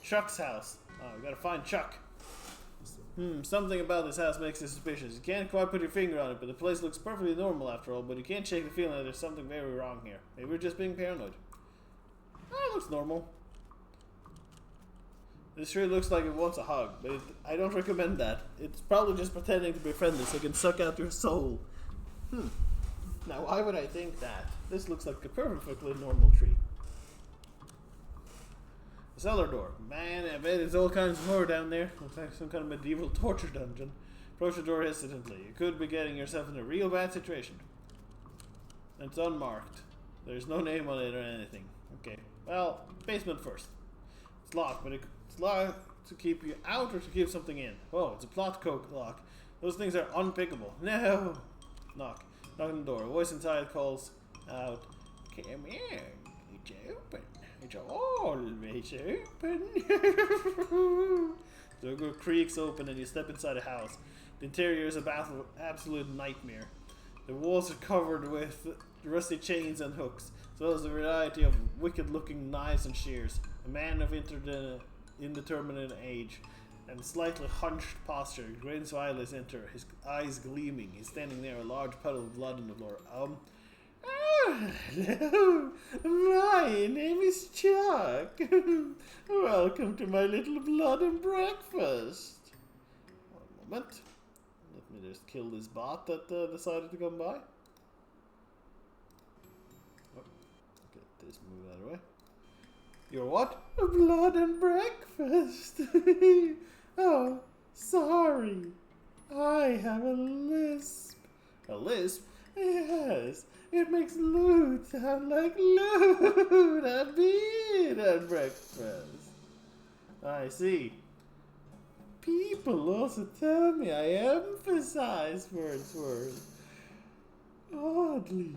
S1: Chuck's house. Oh, we gotta find Chuck. Something about this house makes it suspicious. You can't quite put your finger on it, but the place looks perfectly normal after all, but you can't shake the feeling that there's something very wrong here. Maybe we're just being paranoid. Oh, it looks normal. This sure looks like it wants a hug, but I don't recommend that. It's probably just pretending to be friendly so it can suck out your soul. Now, why would I think that? This looks like a perfectly normal tree. The cellar door. Man, I bet there's all kinds of horror down there. Looks like some kind of medieval torture dungeon. Approach the door hesitantly. You could be getting yourself in a real bad situation. It's unmarked. There's no name on it or anything. Okay. Well, basement first. It's locked, but it's locked to keep you out or to keep something in. Oh, it's a plot coke lock. Those things are unpickable. No! Knock. Knock on the door. A voice inside calls out, "Come in. It's open. It's always open." The door creaks open and you step inside a house. The interior is a absolute nightmare. The walls are covered with rusty chains and hooks, as well as a variety of wicked-looking knives and shears. A man of indeterminate age and slightly hunched posture grins while he enters, his eyes gleaming. He's standing near a large puddle of blood on the floor. Hello, my name is Chuck. Welcome to my little blood and breakfast. One moment. Let me just kill this bot that decided to come by. Oh, get this move out of the way. You're what?
S2: Blood and breakfast. Oh, sorry. I have a lisp.
S1: A lisp?
S2: Yes, it makes loot sound like loot. A bean and breakfast.
S1: I see.
S2: People also tell me I emphasize words oddly.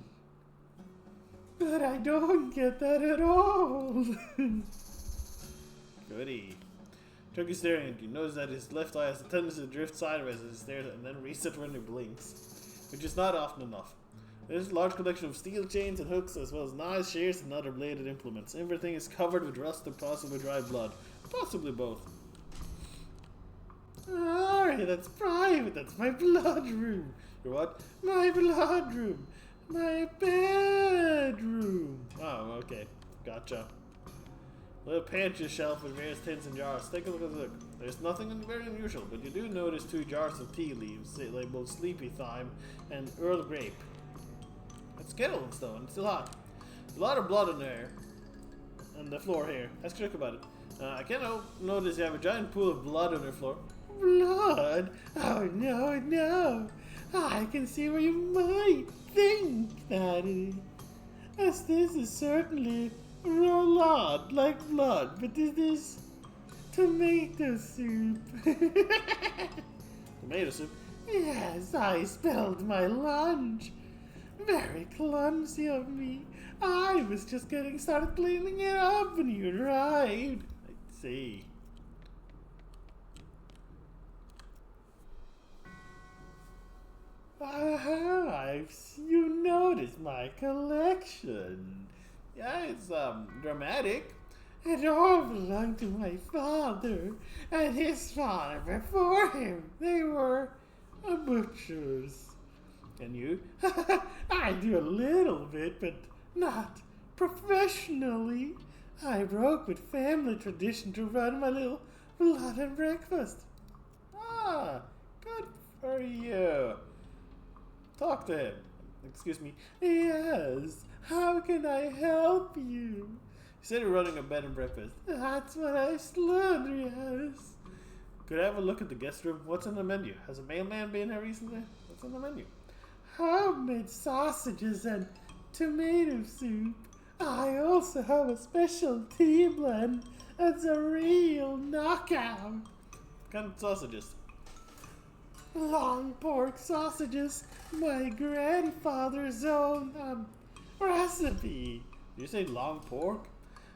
S2: But I don't get that at all.
S1: Goody. Chuck is staring at you. Notice that his left eye has a tendency to drift sideways as he stares and then reset when he blinks, which is not often enough. There's a large collection of steel chains and hooks, as well as knives, shears, and other bladed implements. Everything is covered with rust and possibly dried blood. Possibly both.
S2: Alright, that's private. That's my blood room.
S1: Your what?
S2: My blood room. My bedroom.
S1: Oh, okay. Gotcha. Little pantry shelf with various tins and jars. Take a look at the look. There's nothing very unusual, but you do notice 2 jars of tea leaves, labeled Sleepy Thyme and Earl Grape. It's kettled though, and it's still hot. There's a lot of blood in there. On the floor here. Ask Chuck about it. I can't notice you have a giant pool of blood on your floor.
S2: Blood? Oh no, no. I can see where you might think that is. As this is certainly roulade like blood, but this is tomato soup.
S1: Tomato soup?
S2: Yes, I spilled my lunch. Very clumsy of me. I was just getting started cleaning it up when you arrived.
S1: I see.
S2: You noticed my collection.
S1: Yeah, it's dramatic.
S2: It all belonged to my father and his father before him. They were butchers.
S1: And you?
S2: I do a little bit, but not professionally. I broke with family tradition to run my little blood and breakfast.
S1: Ah, good for you. Talk to him. Excuse me.
S2: Yes, how can I help you?
S1: You said you're running a bed and breakfast.
S2: That's what I said, yes.
S1: Could I have a look at the guest room? What's on the menu? Has a mailman been here recently? What's on the menu?
S2: Homemade sausages and tomato soup. I also have a special tea blend. It's a real knockout.
S1: What kind of sausages?
S2: Long pork sausages, my grandfather's own recipe.
S1: Did you say long pork?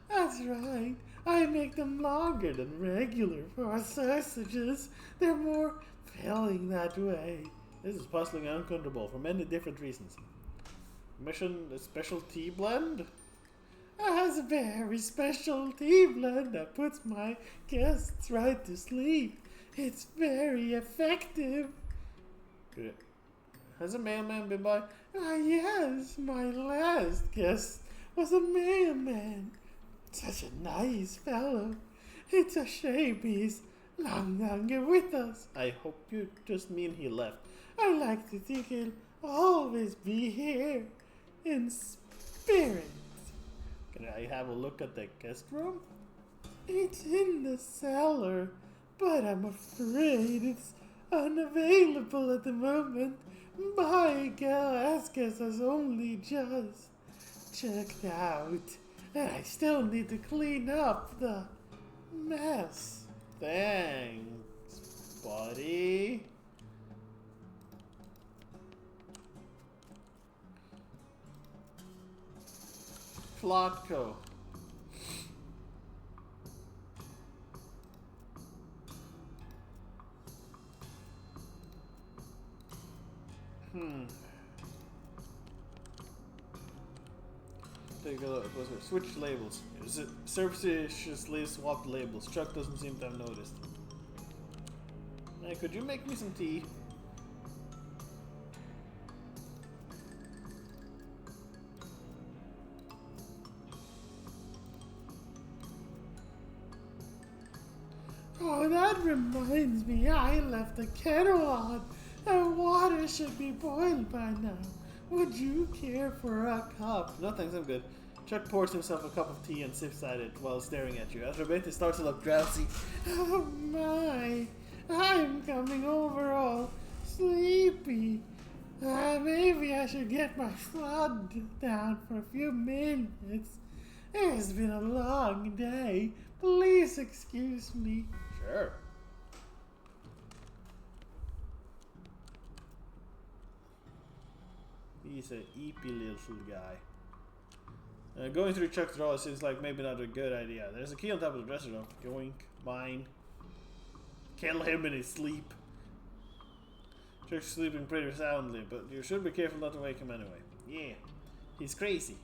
S2: That's right. I make them longer than regular pork sausages. They're more filling that way.
S1: This is puzzling and uncomfortable for many different reasons. Mission a special tea blend?
S2: Has a very special tea blend that puts my guests right to sleep. It's very effective.
S1: Good. Has a mailman been by?
S2: Yes, my last guest was a mailman. Such a nice fellow. It's a shame he's long longer with us.
S1: I hope you just mean he left.
S2: I like to think he'll always be here in spirit.
S1: Can I have a look at the guest room?
S2: It's in the cellar, but I'm afraid it's unavailable at the moment. My last guest has only just checked out, and I still need to clean up the mess.
S1: Thanks, buddy. Klotko. Take a look. Switch labels. Surreptitiously swapped labels. Chuck doesn't seem to have noticed. Hey, could you make me some tea?
S2: Oh, that reminds me, I left the kettle on. The water should be boiled by now. Would you care for a cup?
S1: No thanks, I'm good. Chuck pours himself a cup of tea and sips at it while staring at you. After a bit, he starts to look drowsy.
S2: Oh my, I'm coming over all sleepy. Maybe I should get my flood down for a few minutes. It's been a long day. Please excuse me.
S1: Sure. He's a eepy little guy. Going through Chuck's drawers seems like maybe not a good idea. There's a key on top of the dresser though. Yoink. Mine. Kill him in his sleep. Chuck's sleeping pretty soundly, but you should be careful not to wake him anyway. Yeah. He's crazy.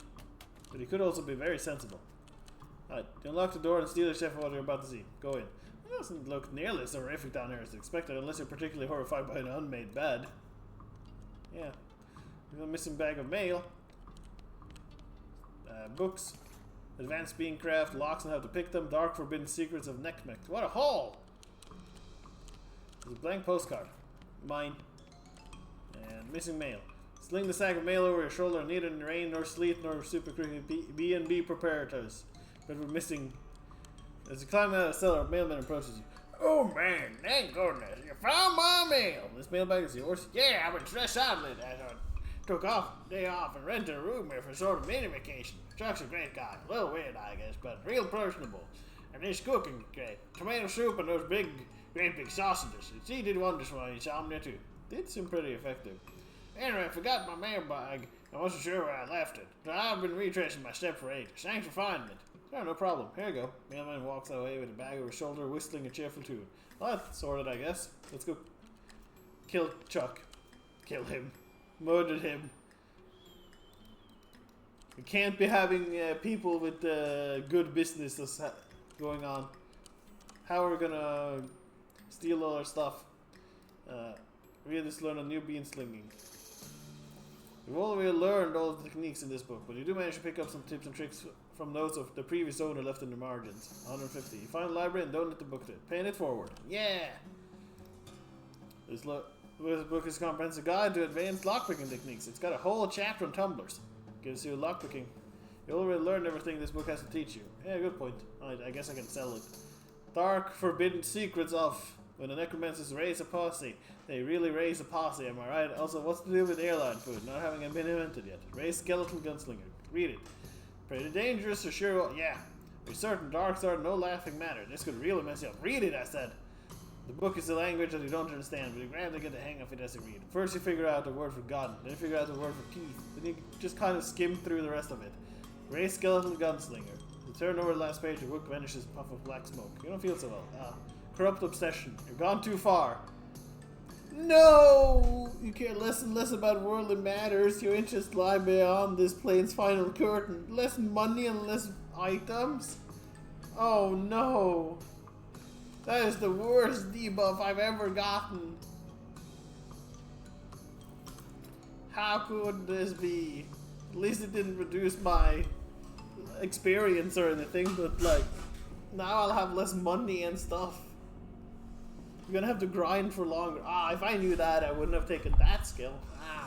S1: But he could also be very sensible. Alright, you unlock the door and steal the chef of what you're about to see. Go in. It doesn't look nearly as horrific down here as expected, unless you're particularly horrified by an unmade bed. Yeah. There's a missing bag of mail. Books. Advanced Beancraft, locks and how to pick them, dark forbidden secrets of Nekmek. What a haul! There's a blank postcard. Mine. And missing mail. Sling the sack of mail over your shoulder, neither in rain nor sleet nor super creepy. Be preparators. But we're missing. As you climb out of the cellar, a mailman approaches you. Oh man, thank goodness, you found my mail! This mailbag is yours? Yeah, I've been stressed out lately. I took off day off and rented a room here for sort of mini vacation. Chuck's a great guy. A little weird, I guess, but real personable. And he's cooking great. Tomato soup and those great big sausages. He did wonders for my insomnia too. Did seem pretty effective. Anyway, I forgot my mailbag. I wasn't sure where I left it. So I've been retracing my steps for ages. Thanks for finding it. Sure, no problem. Here you go. Mailman walks away with a bag over his shoulder, whistling a cheerful tune. Well, that's sorted, I guess. Let's go. Kill Chuck. Kill him. Murdered him. We can't be having people with good business going on. How are we gonna steal all our stuff? We had to learn a new bean slinging. We've already learned all the techniques in this book, but you do manage to pick up some tips and tricks from notes of the previous owner left in the margins. 150. You find the library and donate the book to it. Paying it forward. Yeah! This book is a comprehensive guide to advanced lockpicking techniques. It's got a whole chapter on tumblers. Gives you lockpicking. You already learned everything this book has to teach you. Yeah, good point. I guess I can sell it. Dark, forbidden secrets of when the necromancers raise a posse. They really raise a posse, am I right? Also, what's to do with airline food, not having been invented yet? Raise skeleton gunslinger. Read it. Pretty dangerous, for sure. Well, yeah. We're certain darks are no laughing matter. This could really mess you up. Read it, I said. The book is a language that you don't understand, but you gradually get the hang of it as you read. First you figure out the word for gun, then you figure out the word for teeth, then you just kind of skim through the rest of it. Raise skeleton gunslinger. You turn over the last page, the book vanishes, puff of black smoke. You don't feel so well. Corrupt obsession. You've gone too far. No! You care less and less about worldly matters. Your interests lie beyond this plane's final curtain. Less money and less items? Oh no! That is the worst debuff I've ever gotten. How could this be? At least it didn't reduce my experience or anything, but like, now I'll have less money and stuff. I'm gonna have to grind for longer. If I knew that, I wouldn't have taken that skill.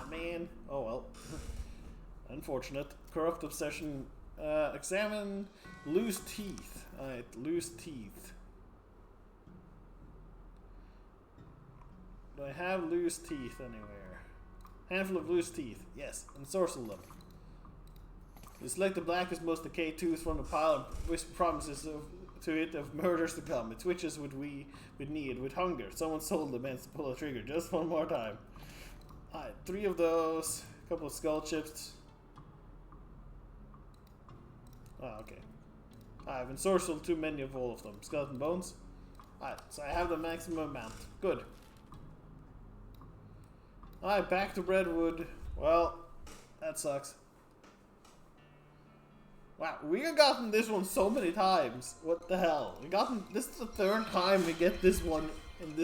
S1: Man. Oh well. Unfortunate. Corrupt obsession. Examine loose teeth. Alright, loose teeth. Do I have loose teeth anywhere? Handful of loose teeth. Yes, ensorcel them. You select the blackest, most decayed tooth from the pile and whisper promises to it of murders to come. It twitches with need, with hunger. Someone sold the man to pull a trigger just one more time. Alright, 3 of those. A couple of skull chips. Okay. I've ensorcelled too many of all of them. Skeleton bones. Alright, so I have the maximum amount. Good. Alright, back to Redwood. Well, that sucks. Wow, we have gotten this one so many times. What the hell? This is the 3rd time we get this one in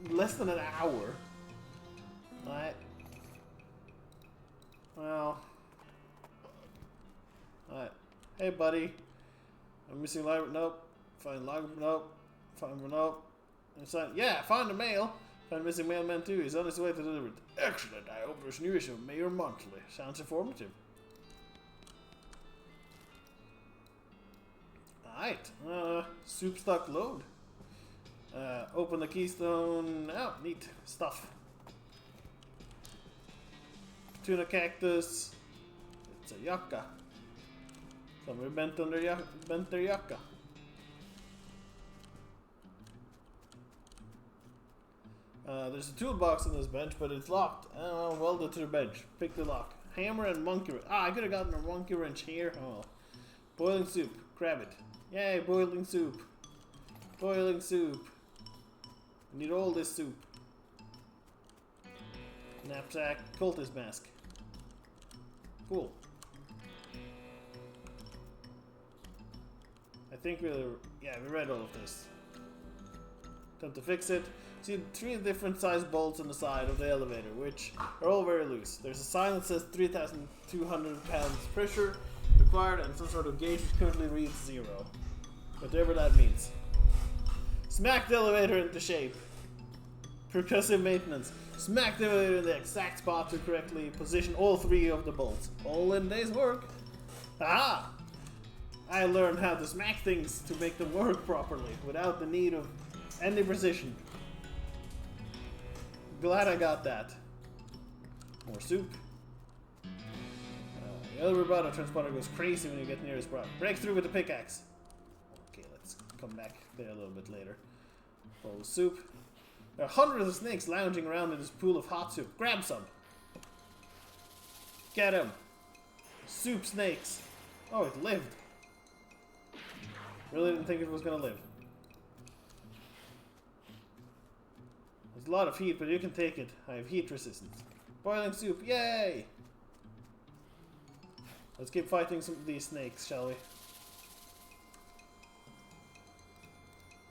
S1: less than an hour. Alright. Well. Alright. Hey buddy. I'm missing library. Nope. Find library. Nope. Find nope. Yeah, find the mail. Find missing mailman too. He's on his way to deliver it. Excellent. I hope this new issue of Mayor Monthly sounds informative. Alright. Soup stock load. Open the keystone. Oh, neat stuff. Tuna cactus. It's a yucca. Somebody bent their yucca. There's a toolbox on this bench, but it's locked. Welded to the bench. Pick the lock. Hammer and monkey wrench. I could have gotten a monkey wrench here. Oh. Boiling soup. Grab it. Yay, boiling soup. Boiling soup. I need all this soup. Knapsack. Cultist mask. Cool. I think we read all of this. Time to fix it. See 3 different size bolts on the side of the elevator, which are all very loose. There's a sign that says 3,200 pounds pressure required and some sort of gauge which currently reads 0. Whatever that means. Smack the elevator into shape. Percussive maintenance. Smack the elevator in the exact spot to correctly position all 3 of the bolts. All in day's work. Aha! I learned how to smack things to make them work properly without the need of any precision. Glad I got that. More soup. The other roboto transponder goes crazy when you get near his product. Break through with the pickaxe. Okay, let's come back there a little bit later. Bowl of soup. There are hundreds of snakes lounging around in this pool of hot soup. Grab some. Get him. Soup snakes. Oh, it lived. Really didn't think it was gonna live. There's a lot of heat, but you can take it. I have heat resistance. Boiling soup, yay! Let's keep fighting some of these snakes, shall we?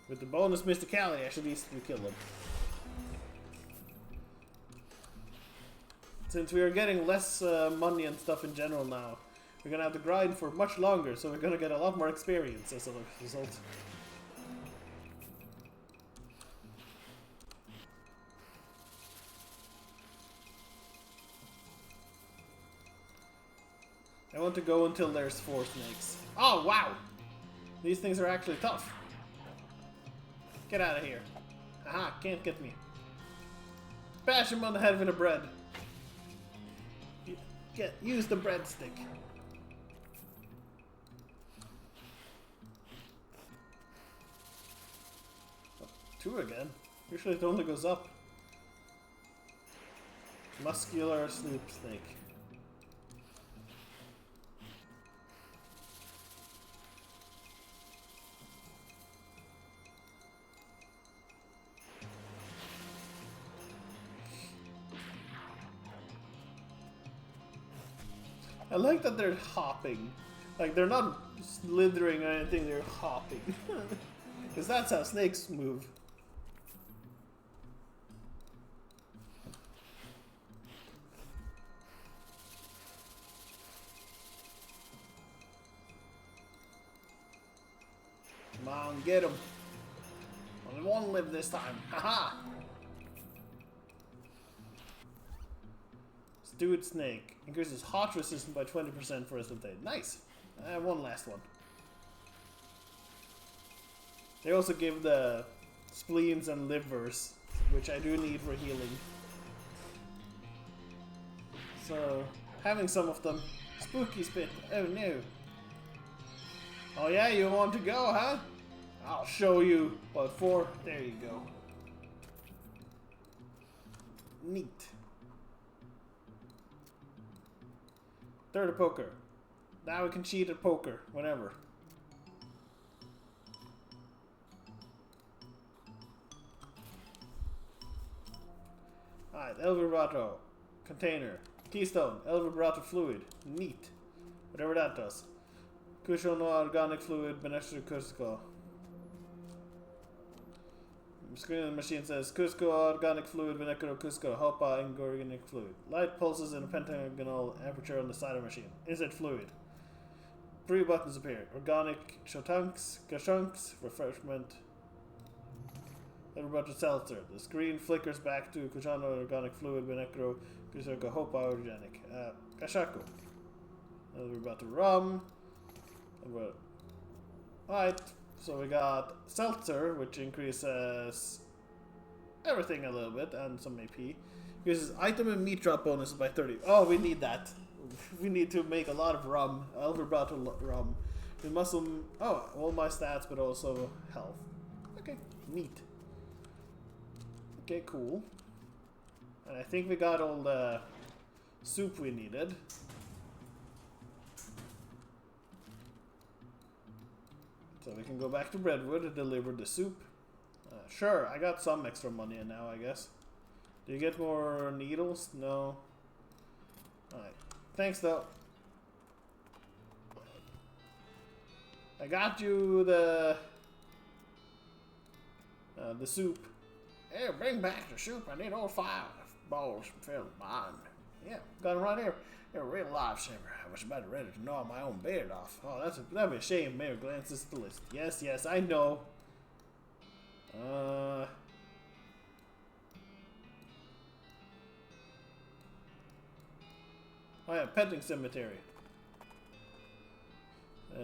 S1: With the bonus mysticality, I should easily kill them. Since we are getting less money and stuff in general now, we're gonna have to grind for much longer, so we're gonna get a lot more experience as a result. I want to go until there's 4 snakes. Oh, wow! These things are actually tough. Get out of here. Haha, can't get me. Bash him on the head with a bread. Use the breadstick. Oh, 2 again? Usually it only goes up. Muscular sleep snake. I like that they're hopping. Like, they're not slithering or anything, they're hopping. Because that's how snakes move. Come on, get him. Only one live this time. Haha! Stewed snake. Increases hot resistance by 20% for instantaneous. Nice! One last one. They also give the spleens and livers, which I do need for healing. So, having some of them. Spooky spit. Oh no. Oh yeah, you want to go, huh? I'll show you. What for? There you go. Neat. Third poker. Now we can cheat at poker, whenever. Alright, El Vibrato. Container. Keystone. El Vibrato fluid. Neat. Whatever that does. Cushion organic fluid. Benestro Cusco. Screen on the machine says Cusco organic fluid, Venecro Cusco, Hopa organic fluid. Light pulses in a pentagonal aperture on the side of the machine. Is it fluid? 3 buttons appear. Organic Shotunks, Gashunks, refreshment. Everybody seltzer. The screen flickers back to Kuchano organic fluid, Benecro, Kusaka Hope Organic. Kashako. We're about to rum. Alright, so we got seltzer, which increases everything a little bit, and some AP. Increases item and meat drop bonuses by 30. Oh, we need that. We need to make a lot of rum. Elverbottle rum. We must, all my stats, but also health. Okay, neat. Okay, cool. And I think we got all the soup we needed. So we can go back to Redwood and deliver the soup. Sure, I got some extra money in now, I guess. Do you get more needles? No. Alright. Thanks, though. I got you the soup. Hey, bring back the soup. I need all 5 bowls filled with mine. Yeah, got it right here. You're a real lifesaver. I was about ready to gnaw my own beard off. Oh, that'd be a shame. Mayor glances at the list. Yes, yes, I know. Oh yeah, petting cemetery.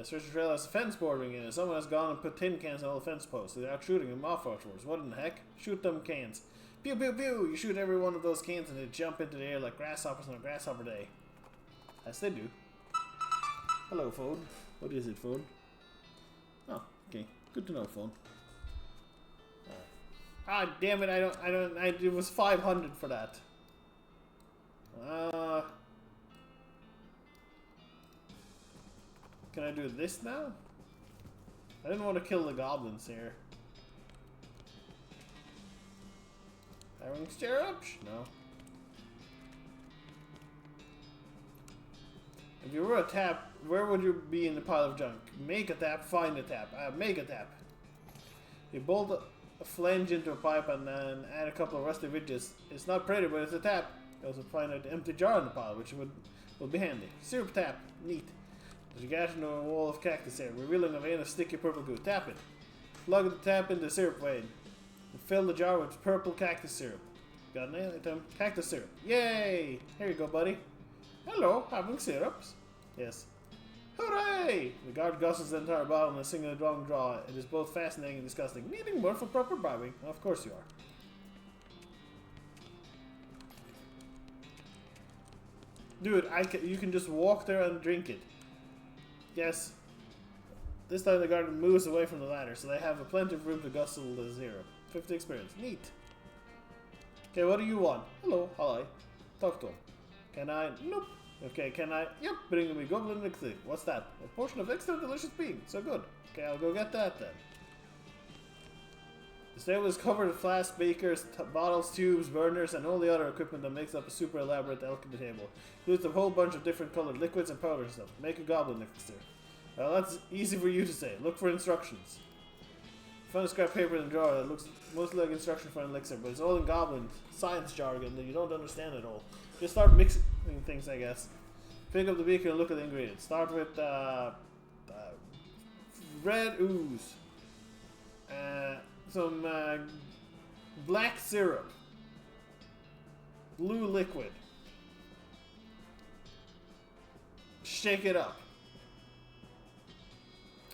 S1: Search the trail has a fence bordering in it. Someone has gone and put tin cans on all the fence posts. They're out shooting them off afterwards. What in the heck? Shoot them cans. Pew pew pew! You shoot every one of those cans and they jump into the air like grasshoppers on a grasshopper day. Yes, they do. Hello, phone. What is it, phone? Oh, okay. Good to know, phone. Ah, damn it! It was 500 for that. Can I do this now? I didn't want to kill the goblins here. Having stirrups? No. If you were a tap, where would you be in the pile of junk? Make a tap, find a tap. Make a tap. You bolt a flange into a pipe and then add a couple of rusty ridges. It's not pretty, but it's a tap. You also find an empty jar in the pile, which will be handy. Syrup tap. Neat. There's a gash in a wall of cactus here, revealing a vein of sticky purple goo. Tap it. Plug the tap in the syrup vein. And fill the jar with purple cactus syrup. Got an item? Cactus syrup. Yay! Here you go, buddy. Hello, having syrups? Yes. Hooray! The guard gusses the entire bottle in a single long draw. It is both fascinating and disgusting. Needing more for proper bribing. Well, of course you are. Dude, you can just walk there and drink it. Yes. This time the guard moves away from the ladder, so they have a plenty of room to guzzle the syrup. 50 experience. Neat. Okay, what do you want? Hello, hi. Talk to him. Can I? Nope. Okay, can I? Yep, bring me goblin elixir. What's that? A portion of extra delicious bean. So good. Okay, I'll go get that then. The stable is covered with flasks, bakers, bottles, tubes, burners, and all the other equipment that makes up a super elaborate alchemy table. Includes a whole bunch of different colored liquids and powder stuff. Make a goblin elixir. Well, that's easy for you to say. Look for instructions. Found a scrap paper in the drawer that looks mostly like instruction for an elixir, but it's all in goblin science jargon that you don't understand at all. Just start mixing things, I guess. Pick up the beaker and look at the ingredients. Start with red ooze, some black syrup, blue liquid. Shake it up.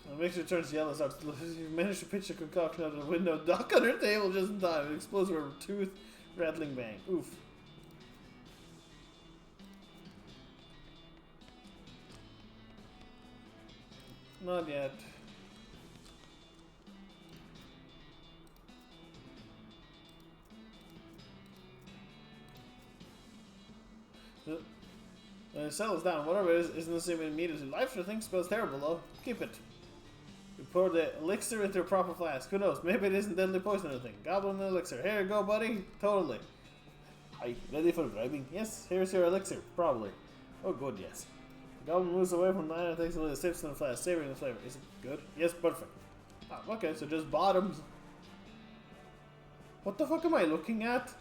S1: The mixture turns yellow, starts to you manage to pitch a concoction out of the window, duck under the table just in time. It explodes with a tooth rattling bang. Oof. Not yet. When it settles down, whatever it is, isn't the same immediately. Life, I think, smells terrible, though. Keep it. You pour the elixir into a proper flask. Who knows? Maybe it isn't deadly poison or anything. Goblin elixir. Here you go, buddy. Totally. Are you ready for driving? Yes, here's your elixir. Probably. Oh, good, yes. The goblin moves away from the line and takes a little sips from the flask, savoring the flavor. Is it good? Yes, perfect. Ah, okay, so just bottoms. What the fuck am I looking at?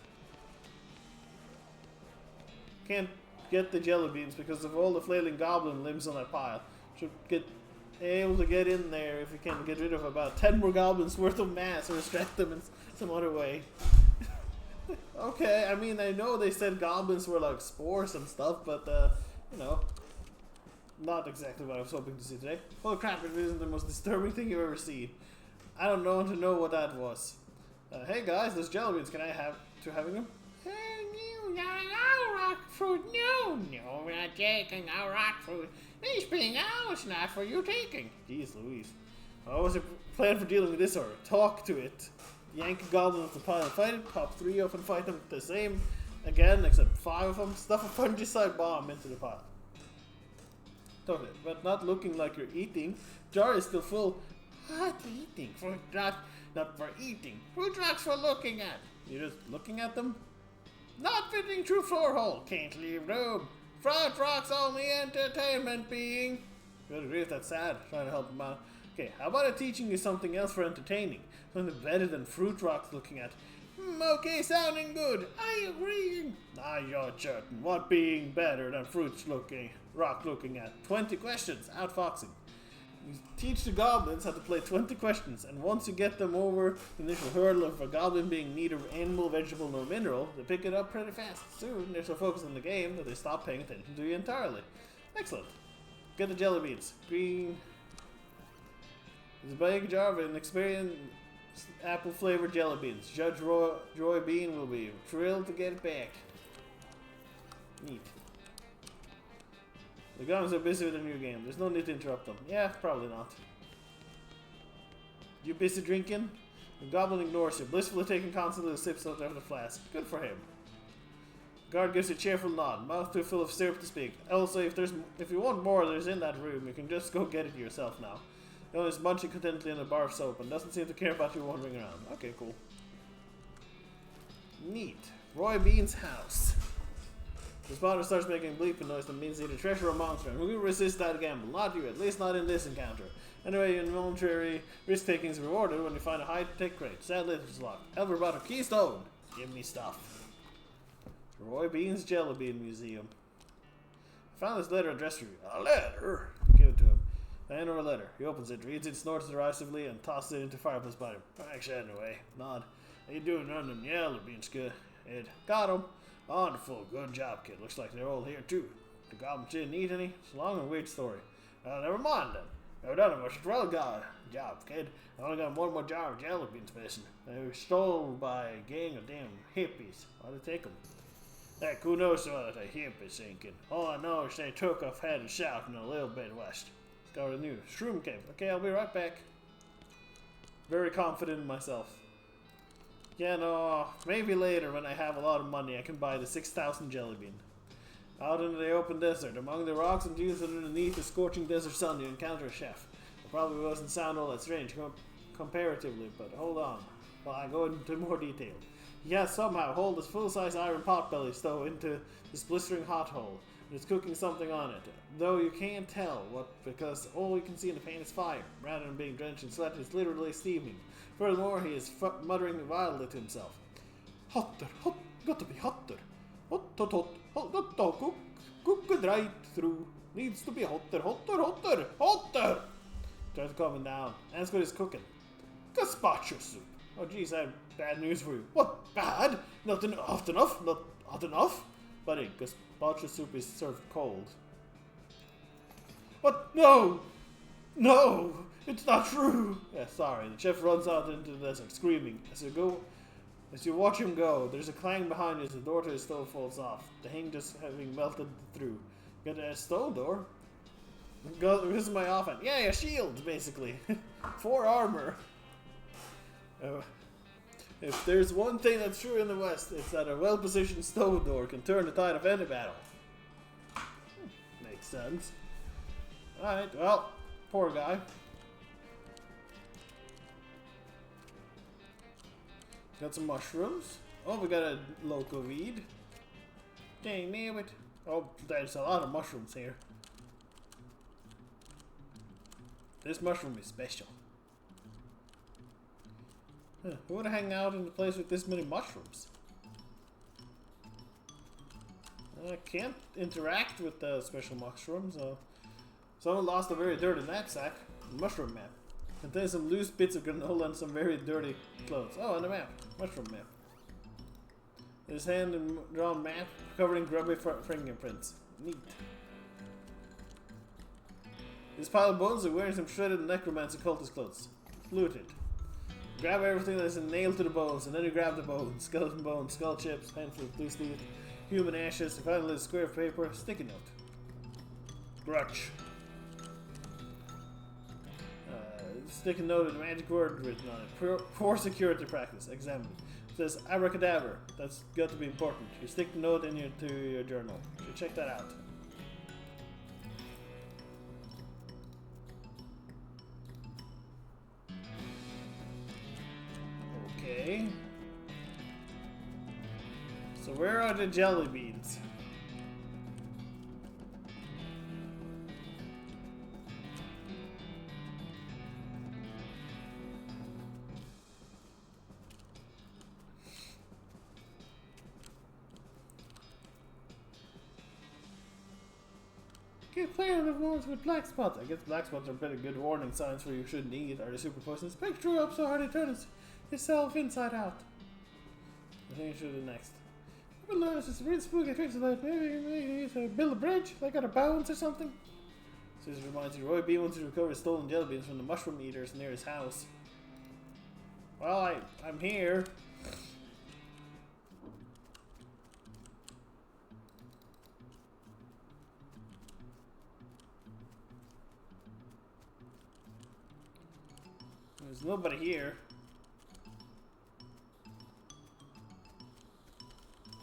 S1: Can't get the jelly beans because of all the flailing goblin limbs on that pile. Should get able to get in there if we can get rid of about 10 more goblins worth of mass or distract them in some other way. Okay, I mean, I know they said goblins were like spores and stuff, but, you know, not exactly what I was hoping to see today. Holy crap, it isn't the most disturbing thing you've ever seen. I don't know to know what that was. Hey guys, there's jelly beans. Can I have to having them?
S2: No, rock fruit. No, we're not taking our rock fruit. This being ours, not for you taking.
S1: Jeez Louise. What was your plan for dealing with this order? Talk to it. Yank a goblin off the pile and fight it. Pop 3 up and fight them the same again, except 5 of them. Stuff a fungicide bomb into the pile. Totally, but not looking like you're eating. Jar is still full.
S2: What eating? Not for eating. Fruit rocks for looking at.
S1: You're just looking at them?
S2: Not fitting through floor hole. Can't leave room. Fruit rocks only entertainment being.
S1: Good grief, that's sad. Trying to help them out. Okay, how about teaching you something else for entertaining? Something better than fruit rocks looking at.
S2: Okay, sounding good. I agree.
S1: Now you're certain. What being better than fruits looking, rock looking at? 20 questions, outfoxing. You teach the goblins how to play 20 questions, and once you get them over the initial hurdle of a goblin being neither animal, vegetable, nor mineral, they pick it up pretty fast. Soon, they're so focused on the game that they stop paying attention to you entirely. Excellent. Get the jelly beans. Green. There's a big jar of inexperienced apple-flavored jelly beans. Judge Roy Bean will be thrilled to get it back. Neat. The goblins are busy with their new game. There's no need to interrupt them. Yeah, probably not. You busy drinking? The goblin ignores you, blissfully taking constantly sips out of the flask. Good for him. Guard gives you a cheerful nod, mouth too full of syrup to speak. Also, if you want more, there's in that room. You can just go get it yourself now. The owner is munching contentedly in a bar of soap and doesn't seem to care about you wandering around. Okay, cool. Neat. Roy Bean's house. The spotter starts making a bleeping noise that means either treasure or monster, and who will resist that gamble? Not you, at least not in this encounter. Anyway, involuntary risk-taking is rewarded when you find a high-tech crate. Sadly, it's locked. However, about a keystone. Give me stuff. Roy Bean's Jelly Bean Museum. I found this letter addressed to you. A letter? Give it to him. I hand over a letter. He opens it, reads it, snorts derisively, and tosses it into the fireplace by him. Actually, anyway. Nod. How you doing on them jelly beans, good? Ed. Got him. Wonderful. Good job, kid. Looks like they're all here, too. The goblins didn't eat any. It's a long and weird story. Never mind, then. Never done it much. Well, job, kid. I only got one more jar of jelly beans missing. They were stolen by a gang of damn hippies. Why'd they take them? Heck, who knows what a hippie's thinking? All I know is they took off headed south and a little bit west. Got a new shroom cave. Okay, I'll be right back. Very confident in myself. Yeah, no, maybe later when I have a lot of money I can buy the 6,000 jelly bean. Out into the open desert, among the rocks and dunes underneath the scorching desert sun, you encounter a chef. It probably doesn't sound all that strange comparatively, but hold on while I go into more detail. He has somehow hauled this full-size iron potbelly stove into this blistering hot hole, and is cooking something on it, though you can't tell what because all you can see in the pan is fire. Rather than being drenched in sweat, it's literally steaming. Furthermore, he is muttering wildly to himself. Hotter, hot, got to be hotter. Hot, hot, hot, cook it right through. Needs to be hotter, hotter, hotter, hotter. Tries to calm him down. Ask what he's cooking. Gazpacho soup. Oh jeez, I have bad news for you. What, bad? Not hot enough? Not hot enough? Buddy, gazpacho soup is served cold. What? No! No! It's not true! Yeah, sorry. The chef runs out into the desert, screaming. As you watch him go, there's a clang behind you as the door to his stove falls off. The hang just having melted through. Got a stove door? This is my offhand. Yeah, a shield, basically. 4 armor. If there's one thing that's true in the West, it's that a well-positioned stove door can turn the tide of any battle. Makes sense. Alright, well, poor guy. Got some mushrooms. Oh, we got a local weed. Dang, damn it. Oh, there's a lot of mushrooms here. This mushroom is special. Huh, who would hang out in a place with this many mushrooms? I can't interact with the special mushrooms. Someone lost a very dirty knapsack. Mushroom map. Contains some loose bits of granola and some very dirty clothes. Oh, and a map. Mushroom map. His hand-drawn map covering grubby fingerprints. Neat. This pile of bones are wearing some shredded necromancer cultist clothes. Loot it. Grab everything that is nailed to the bones, and then you grab the bones. Skeleton bones, skull chips, handful of loose teeth, human ashes, and finally a square of paper, sticky note. Grutch. Sticky note with a magic word written on it. Poor security practice. Examine it. It says abracadabra. That's got to be important. You stick the note into your journal. So check that out. Okay. So where are the jelly beans? Keep clear of the ones with black spots. I guess black spots are pretty good warning signs for you shouldn't eat. Are they super poisonous? Pick Drew up so hard it turns yourself inside out. I think I should do next. I've been noticing some really spooky tricks like maybe build a bridge, like out of bounds or something. So this reminds you, Roy B wants to recover stolen jelly beans from the mushroom eaters near his house. Well, I'm here. There's nobody here.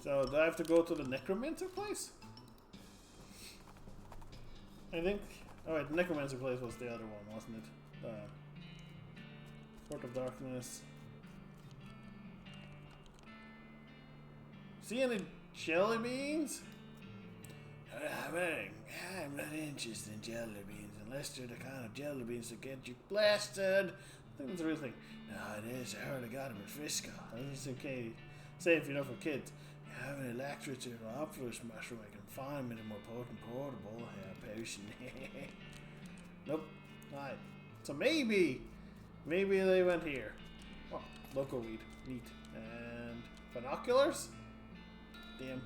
S1: So, do I have to go to the necromancer place? I think... Oh wait, the necromancer place was the other one, wasn't it? Court of Darkness. See any jelly beans? I'm not interested in jelly beans unless they're the kind of jelly beans that get you blasted. I think that's a real thing. No, it is. I heard I got them in Frisco. It's okay. Safe, for kids. You have any electric or opulus mushroom, I can find them in a more potent portable potion. Nope. Alright. So maybe they went here. Oh, local weed. Neat. And binoculars? Damn.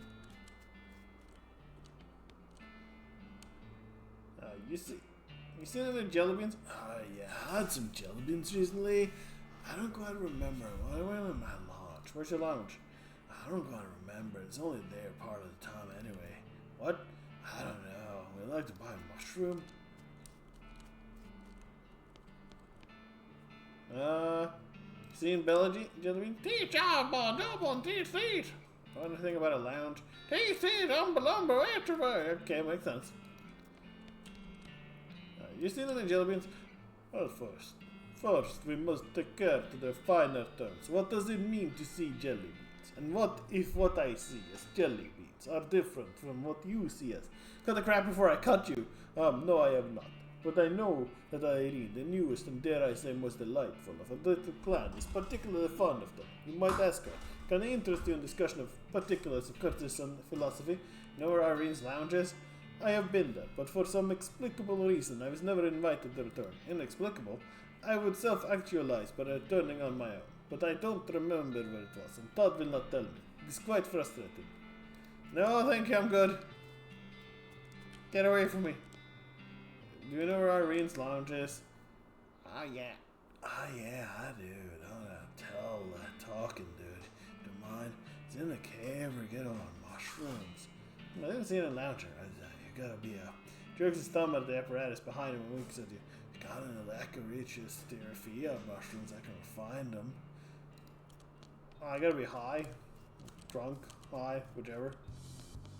S1: You seen any jelly beans? Yeah, I had some jelly beans recently. I don't quite remember. Why am I in my lounge? Where's your lounge? I don't quite remember. It's only there part of the time anyway. What? I don't know. We'd like to buy a mushroom. Seen jelly bean? Teach out, boy, double and teach feet. Know anything about a lounge? Teach feet, lumber, okay, makes sense. You seen any jelly beans? Well, first we must take care to their finer terms. What does it mean to see jelly beans? And what if what I see as jelly beans are different from what you see as? Cut the crap before I cut you. No, I have not. But I know that Irene, the newest and dare I say most delightful of a little clan, is particularly fond of them. You might ask her, can I interest you in discussion of particulars of courtesy and philosophy? You know where Irene's lounge is? I have been there, but for some explicable reason I was never invited to return. Inexplicable? I would self-actualize by returning on my own, but I don't remember where it was, and Todd will not tell me. It is quite frustrating. No, thank you, I'm good. Get away from me. Do you know where Irene's lounge is? Ah, yeah. Ah, yeah, I do. Don't talking, dude. Don't mind. It's in the cave or get on mushrooms. I didn't see any lounger. You gotta be jerks his thumb at the apparatus behind him and winks at you. You got an Elacaricious Therapia mushrooms, I can find them. Oh, I gotta be high. Drunk, high, whichever.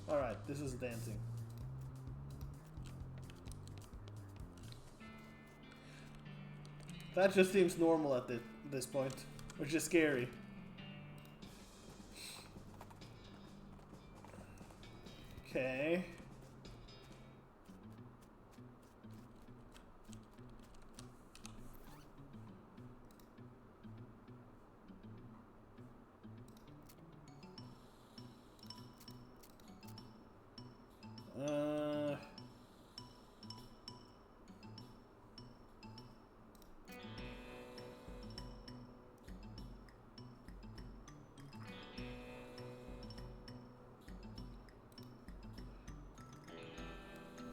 S1: Alright, this is dancing. That just seems normal at this point, which is scary. Okay.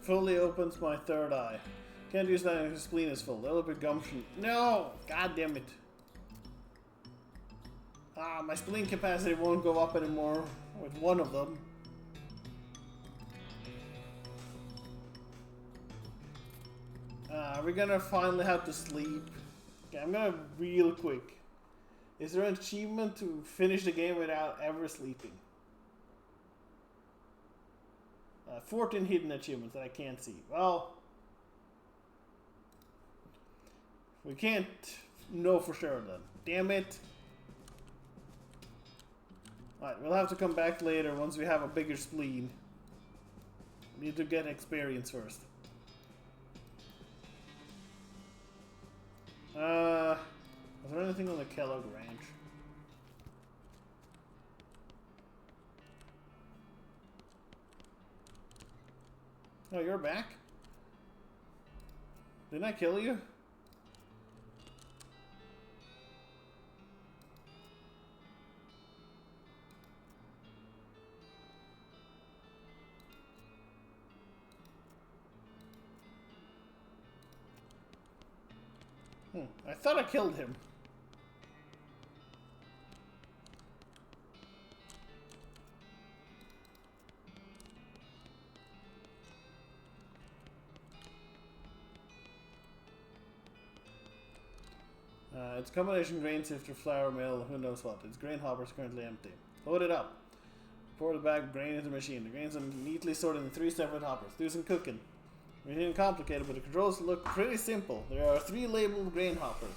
S1: fully opens my third eye. Can't use that if the spleen is full. That'll be gumption. No! God damn it. Ah, my spleen capacity won't go up anymore with one of them. We're gonna finally have to sleep. Okay, I'm gonna real quick. Is there an achievement to finish the game without ever sleeping? 14 hidden achievements that I can't see. Well, we can't know for sure then. Damn it. Alright, we'll have to come back later once we have a bigger spleen. We need to get experience first. Is there anything on the Kellogg Ranch? Oh, you're back? Didn't I kill you? I thought I killed him. It's combination grain sifter, flour mill, who knows what. Its grain hopper is currently empty. Load it up. Pour the bag of grain into the machine. The grains are neatly sorted in 3 separate hoppers. Do some cooking. It's complicated, but the controls look pretty simple. There are 3 labeled grain hoppers.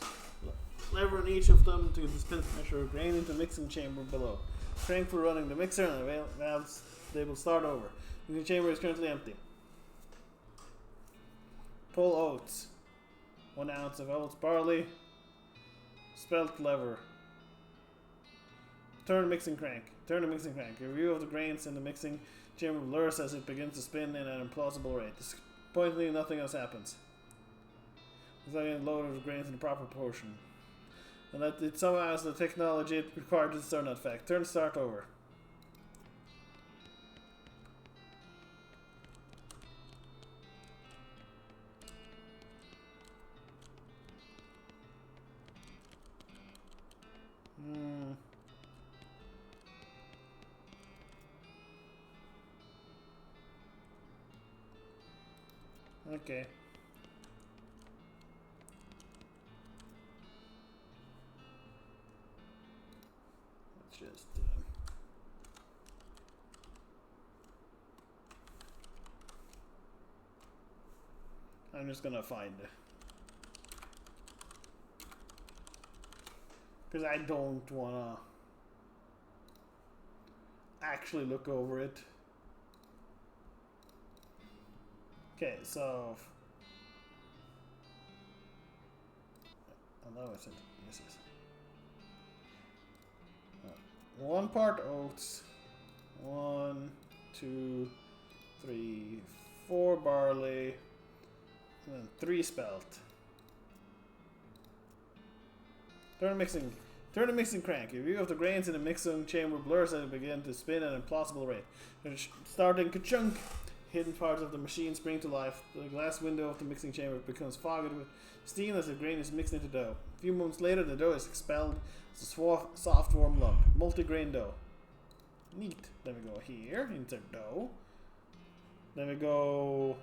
S1: Lever on each of them to dispense measure of grain into the mixing chamber below. Crank for running the mixer and the valves they will start over. The mixing chamber is currently empty. Pull oats. 1 ounce of oats barley. Spelt lever. Turn mixing crank. Turn the mixing crank. A review of the grains in the mixing chamber blurs as it begins to spin in an implausible rate. Disappointingly, nothing else happens. It's like a load of grains in the proper proportion. And that it somehow has the technology it required to start that fact. Turn start over. Okay. Let's just I'm just gonna find it. Because I don't wanna actually look over it. Okay, so oh, it's this is 1 part oats, 1, 2, 3, 4 barley, and then 3 spelt. Turn the mixing crank. A view of the grains in the mixing chamber blurs as it begins to spin at an implausible rate. Starting ka-chunk. Hidden parts of the machine spring to life. The glass window of the mixing chamber becomes fogged with steam as the grain is mixed into dough. A few moments later, the dough is expelled as a soft, warm lump. Multi-grain dough. Neat. Then we go here, insert dough. Then we go...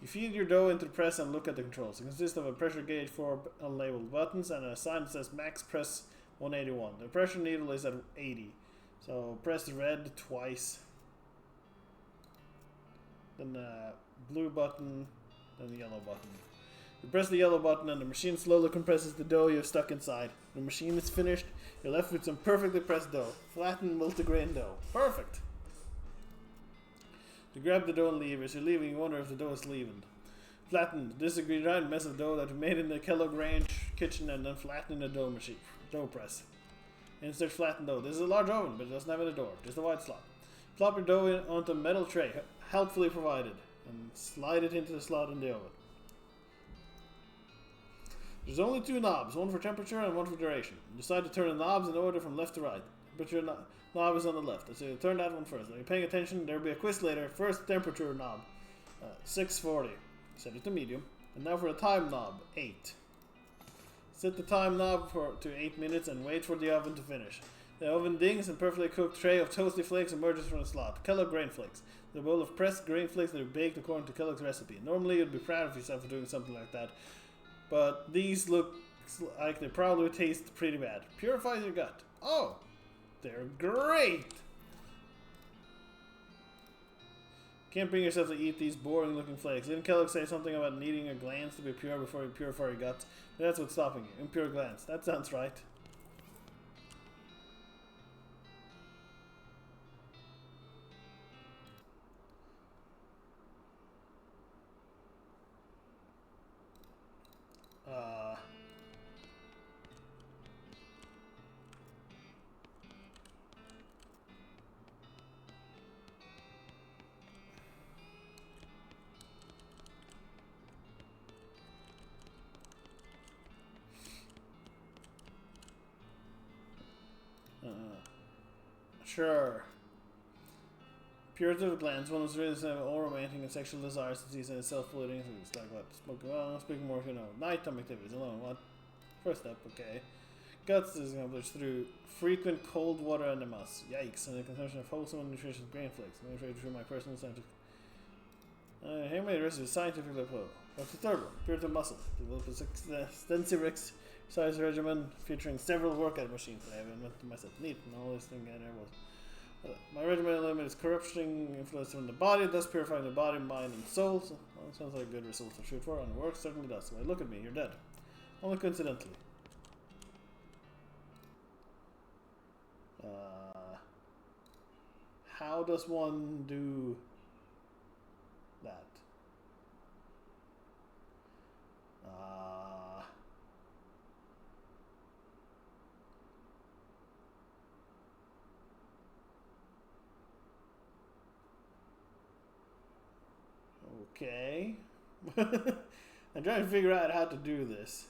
S1: You feed your dough into the press and look at the controls. It consists of a pressure gauge, 4 unlabeled buttons, and a sign that says max press 181. The pressure needle is at 80. So press red twice. Then the blue button, then the yellow button. You press the yellow button and the machine slowly compresses the dough you've stuck inside. When the machine is finished, you're left with some perfectly pressed dough. Flattened multigrain dough. Perfect! You grab the dough and leave. As you're leaving, you wonder if the dough is leaving. Flattened. This is a giant mess of dough that we made in the Kellogg Ranch kitchen and then flattened in the dough press. Insert flattened dough. This is a large oven, but it doesn't have any door. Just a wide slot. Plop your dough onto a metal tray, helpfully provided, and slide it into the slot in the oven. There's only 2 knobs, one for temperature and one for duration. Decide to turn the knobs in order from left to right. Temperature knob is on the left, so you turn that one first. If you're paying attention, there'll be a quiz later. First, temperature knob. 640. Set it to medium. And now for the time knob, 8. Set the time knob to 8 minutes and wait for the oven to finish. The oven dings and perfectly cooked tray of toasty flakes emerges from the slot. Kellogg grain flakes. The bowl of pressed grain flakes that are baked according to Kellogg's recipe. Normally you'd be proud of yourself for doing something like that, but these look like they probably taste pretty bad. Purify your gut. Oh, they're great! Can't bring yourself to eat these boring looking flakes. Didn't Kellogg say something about needing your glands to be pure before you purify your guts? That's what's stopping you. Impure glands. That sounds right. Sure. Purity of glands, one of the reasons of all romantic and sexual desires, disease, and self-polluting. It's like what? Smoking, well, speaking more, you know, nighttime activities alone. What? First step, okay. Guts is accomplished through frequent cold water enemas. Yikes, and the consumption of wholesome and nutritious grain flakes. I'm afraid through my personal scientific. Here may the rest is scientifically approved. What's the third one? Purity of muscle. Develop an extensive exercise regimen featuring several workout machines that I have invented myself. Neat, and all this thing there was. My regimen eliminates corruption influence from the body, thus purifying the body, mind, and soul. So, well, sounds like a good result to shoot for, and it works, certainly does. Why, look at me, you're dead. Only coincidentally. How does one do that? Okay. I'm trying to figure out how to do this.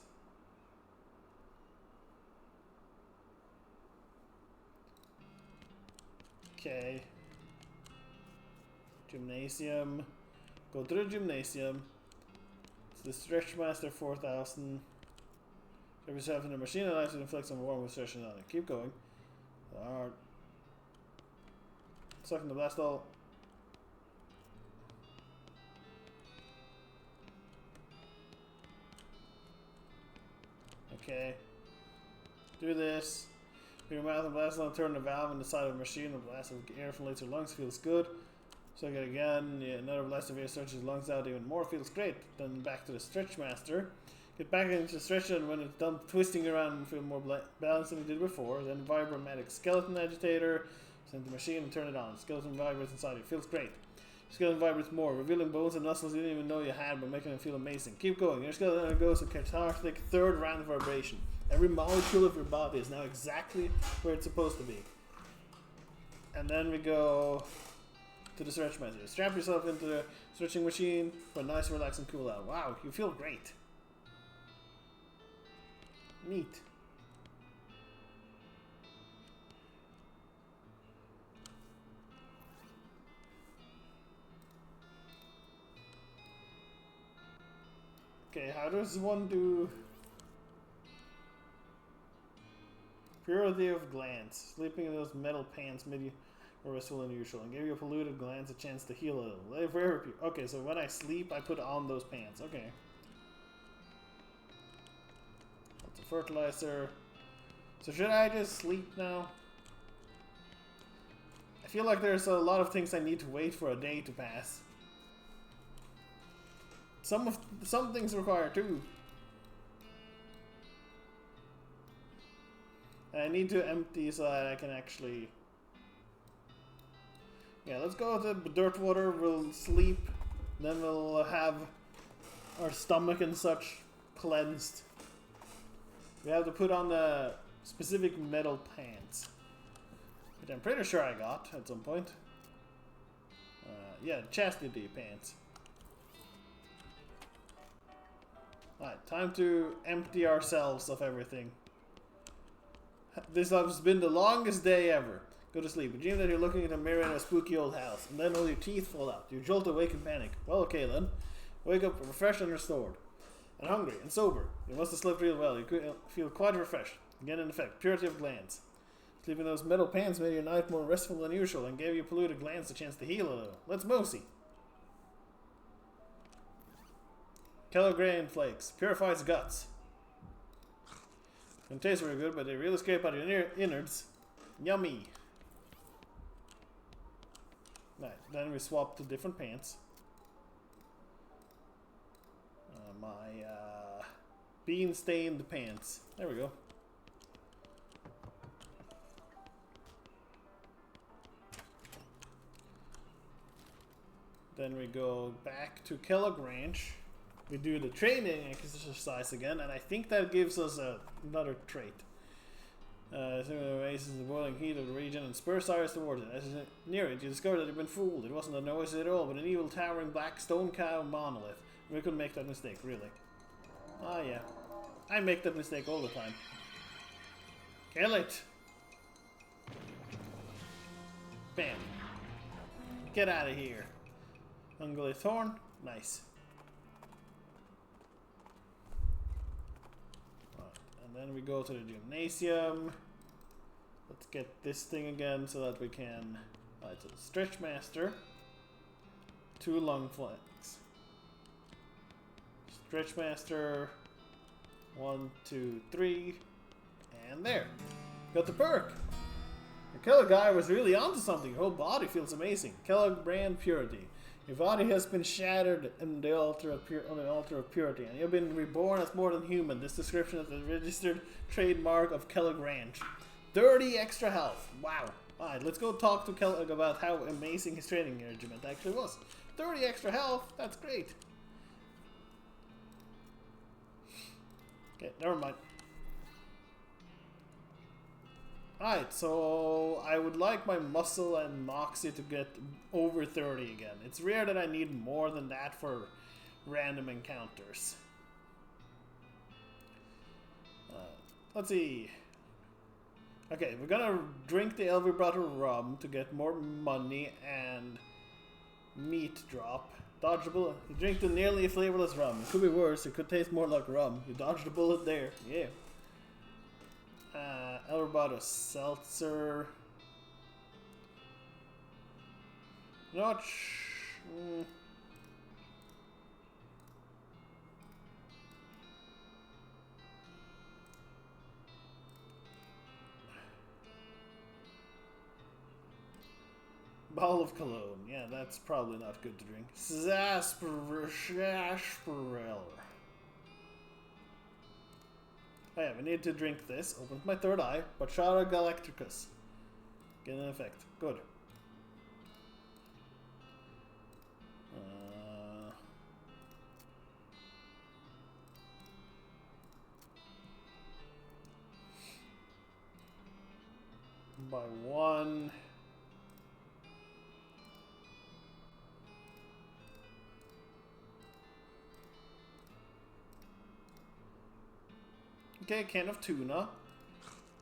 S1: Okay. Gymnasium. Go to the gymnasium. It's the Stretch Master 4000. Have yourself in the machine allows you to inflict some warm restrictions on it. Keep going. Alright. Sucking the blast all. Okay. Do this. Put your mouth and blast on, turn the valve on the side of the machine. The blast of air from your lungs feels good. So it again. Yeah, another blast of air stretches your lungs out even more. Feels great. Then back to the Stretch Master. Get back into the stretch, and when it's done twisting around and feel more balanced than you did before. Then vibromatic skeleton agitator. Send the machine and turn it on. Skeleton vibrates inside you. Feels great. Skeleton vibrates more, revealing bones and muscles you didn't even know you had, but making them feel amazing. Keep going. Your skeleton undergoes a cathartic third round vibration. Every molecule of your body is now exactly where it's supposed to be. And then we go to the Stretch Master. Strap yourself into the stretching machine for a nice, relaxing cool out. Wow, you feel great. Neat. Okay, how does one do purity of glands? Sleeping in those metal pants made more restful than usual and give your polluted glands a chance to heal a little. Okay, so when I sleep, I put on those pants. Okay. That's a fertilizer. So should I just sleep now? I feel like there's a lot of things I need to wait for a day to pass. Some things require two. And I need to empty so that I can actually. Yeah, let's go to the dirt water. We'll sleep, then we'll have our stomach and such cleansed. We have to put on the specific metal pants, which I'm pretty sure I got at some point. Yeah, chastity pants. Alright, time to empty ourselves of everything. This has been the longest day ever. Go to sleep. You dream that you're looking in a mirror in a spooky old house, and then all your teeth fall out. You jolt awake in panic. Well, okay then. Wake up refreshed and restored. And hungry and sober. You must have slept real well. You feel quite refreshed. Again in effect. Purity of glands. Sleeping in those metal pants made your night more restful than usual and gave your polluted glands a chance to heal a little. Let's mosey. Kello grain flakes. Purifies guts. Don't taste very good, but they really scrape out your innards. Yummy. Right, then we swap to different pants. My bean stained pants. There we go. Then we go back to Kellogg Ranch. We do the training exercise again, and I think that gives us another trait. Raises the boiling heat of the region and spurs Cyrus towards it. As you near it, you discover that you've been fooled. It wasn't a noise at all, but an evil towering black stone cow monolith. We couldn't make that mistake, really. Ah, yeah. I make that mistake all the time. Kill it! Bam. Get out of here. Ungly thorn. Nice. And then we go to the gymnasium. Let's get this thing again so that we can... Alright, so Stretch Master. 2 lung flanks. Stretch Master. 1, 2, 3. And there. Got the perk. The Kellogg guy was really onto something. Your whole body feels amazing. Kellogg brand purity. Your body has been shattered on the altar of purity, and you've been reborn as more than human. This description is the registered trademark of Kellogg Ranch. 30 extra health. Wow. Alright, let's go talk to Kellogg about how amazing his training regiment actually was. 30 extra health? That's great. Okay, never mind. Alright, so I would like my muscle and moxie to get over 30 again. It's rare that I need more than that for random encounters. Let's see. Okay, we're gonna drink the Elvi Bottle rum to get more money and meat drop. Dodgeable. You drink the nearly flavorless rum. It could be worse. It could taste more like rum. You dodged a bullet there. Yeah. Elverbato seltzer. Not Bottle of cologne. Yeah, that's probably not good to drink. Sarsaparilla. Oh yeah, we need to drink this. Opens my third eye. Bachara Galacticus. Get an effect. Good. By 1. Okay, a can of tuna.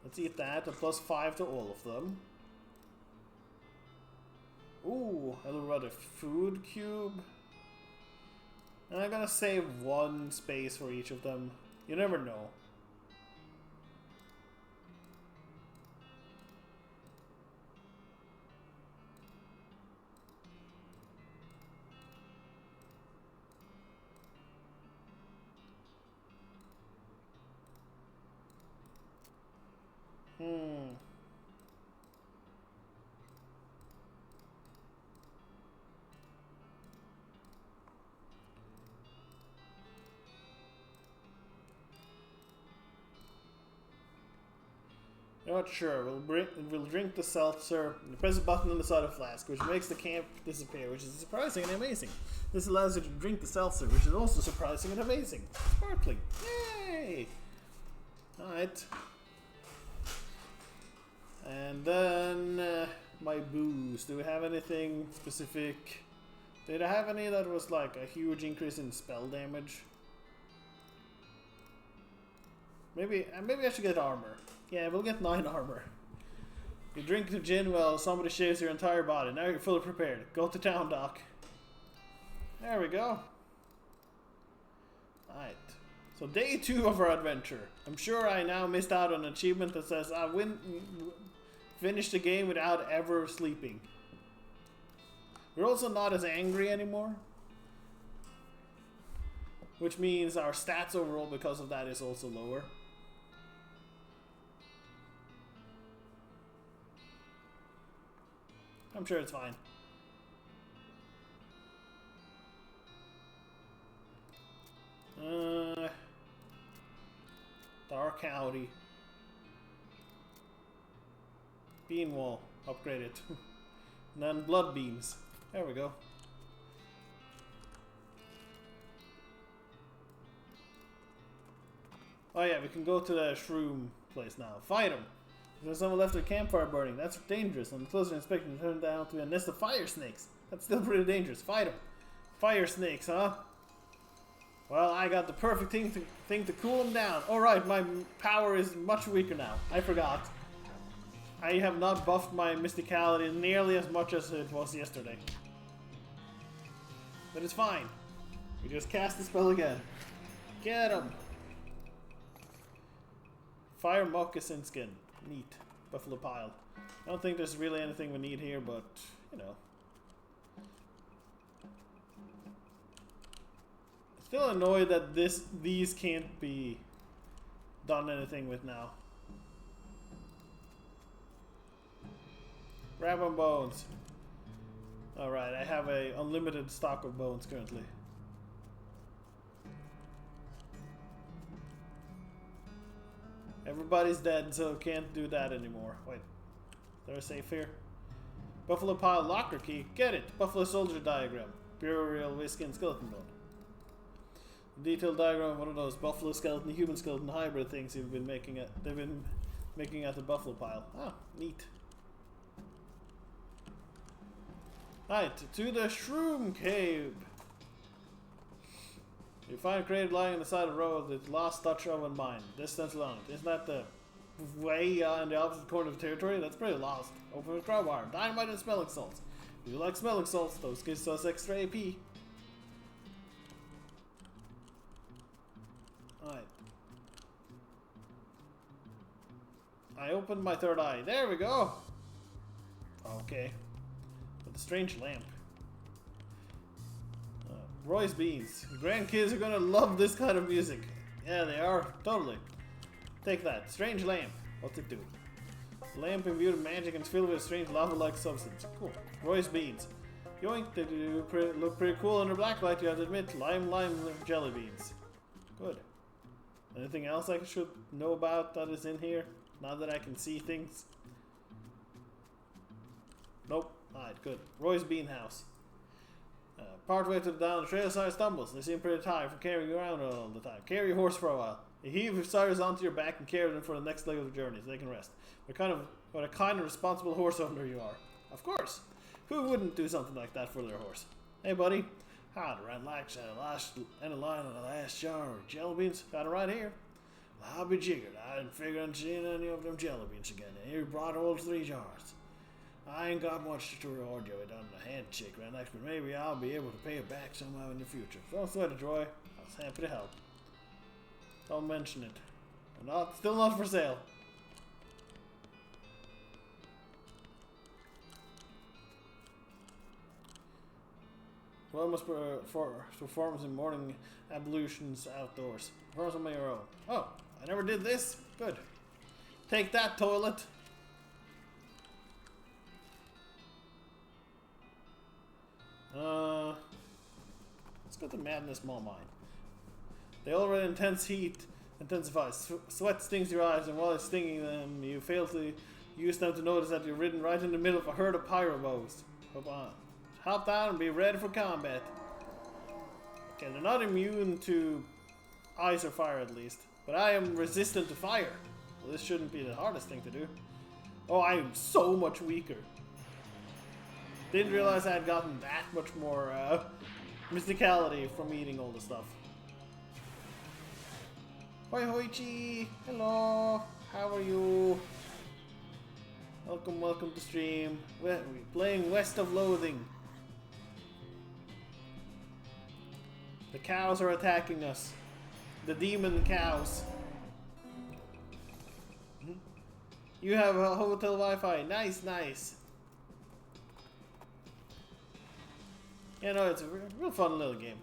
S1: Let's eat that. A +5 to all of them. Ooh, a little rather food cube. And I'm gonna save 1 space for each of them. You never know. Not sure. We'll drink the seltzer and press a button on the side of the flask, which makes the camp disappear, which is surprising and amazing. This allows you to drink the seltzer, which is also surprising and amazing. Sparkling. Yay! Alright. And then my booze. Do we have anything specific? Did I have any that was like a huge increase in spell damage? Maybe I should get armor. Yeah, we'll get 9 armor. You drink the gin while somebody shaves your entire body. Now you're fully prepared. Go to town, Doc. There we go. Alright. So day 2 of our adventure. I'm sure I now missed out on an achievement that says I finished the game without ever sleeping. We're also not as angry anymore. Which means our stats overall because of that is also lower. I'm sure it's fine. Dark County. Bean wall. Upgraded. And then blood beams. There we go. Oh yeah, we can go to the shroom place now. Fight him! There's someone left a campfire burning. That's dangerous. On the closer inspection, it turned out to be a nest of fire snakes. That's still pretty dangerous. Fight him! Fire snakes, huh? Well, I got the perfect thing to cool them down. Alright, my power is much weaker now. I forgot. I have not buffed my mysticality nearly as much as it was yesterday. But it's fine. We just cast the spell again. Get him! Fire moccasin skin. Neat. Buffalo pile. I don't think there's really anything we need here, but, you know. Still annoyed that these can't be done anything with now. Grab on bones. Alright, I have a unlimited stock of bones currently. Everybody's dead, so can't do that anymore. Wait, is there a safe here? Buffalo pile locker key. Get it! Buffalo soldier diagram. Burial whiskey and skeleton bone. Detailed diagram of one of those buffalo skeleton, human skeleton hybrid things they've been making at the buffalo pile. Ah, neat. Alright, to the Shroom Cave. You find a crate lying on the side of the road with lost Dutch oven mine. Distance alone. Isn't that the way in the opposite corner of the territory? That's pretty lost. Open with crowbar. Dynamite and smelling salts. If you like smelling salts, those gives us extra AP. Alright. I opened my third eye. There we go! Okay. With a strange lamp. Roy's beans. Your grandkids are gonna love this kind of music. Yeah, they are. Totally. Take that. Strange lamp. What's it do? The lamp imbued with magic and filled with a strange lava-like substance. Cool. Roy's beans. Yoink, they do look pretty cool under black light, you have to admit. Lime jelly beans. Good. Anything else I should know about that is in here? Now that I can see things? Nope. Alright, good. Roy's bean house. Partway down the trail, Cyrus stumbles. They seem pretty tired from carrying you around all the time. Carry your horse for a while. You heave Cyrus onto your back and carry them for the next leg of the journey so they can rest. What a kind of responsible horse owner you are. Of course. Who wouldn't do something like that for their horse? Hey, buddy. Howdy, right like and a line on the last jar of jelly beans. Got it right here. Well, I'll be jiggered. I didn't figure on seeing any of them jelly beans again. And here brought all 3 jars. I ain't got much to reward you with on the handshake right next, but maybe I'll be able to pay it back somehow in the future. Don't sweat it, Troy. I was happy to help. Don't mention it. Still not for sale. Well, must perform in morning ablutions outdoors. Perform some of your own. Oh, I never did this? Good. Take that, toilet. Let's go to Madness Mall Mine. The already intense heat intensifies. Sweat stings your eyes, and while it's stinging them, you fail to use them to notice that you're ridden right in the middle of a herd of pyro bows. Hop down and be ready for combat. Okay, they're not immune to ice or fire at least, but I am resistant to fire. Well, this shouldn't be the hardest thing to do. Oh, I am so much weaker. Didn't realize I had gotten that much more mysticality from eating all the stuff. Hoi hoi chi! Hello! How are you? Welcome, welcome to stream. We're playing West of Loathing. The cows are attacking us. The demon cows. You have a hotel Wi-Fi. Nice, nice. Yeah, no, it's a real fun little game.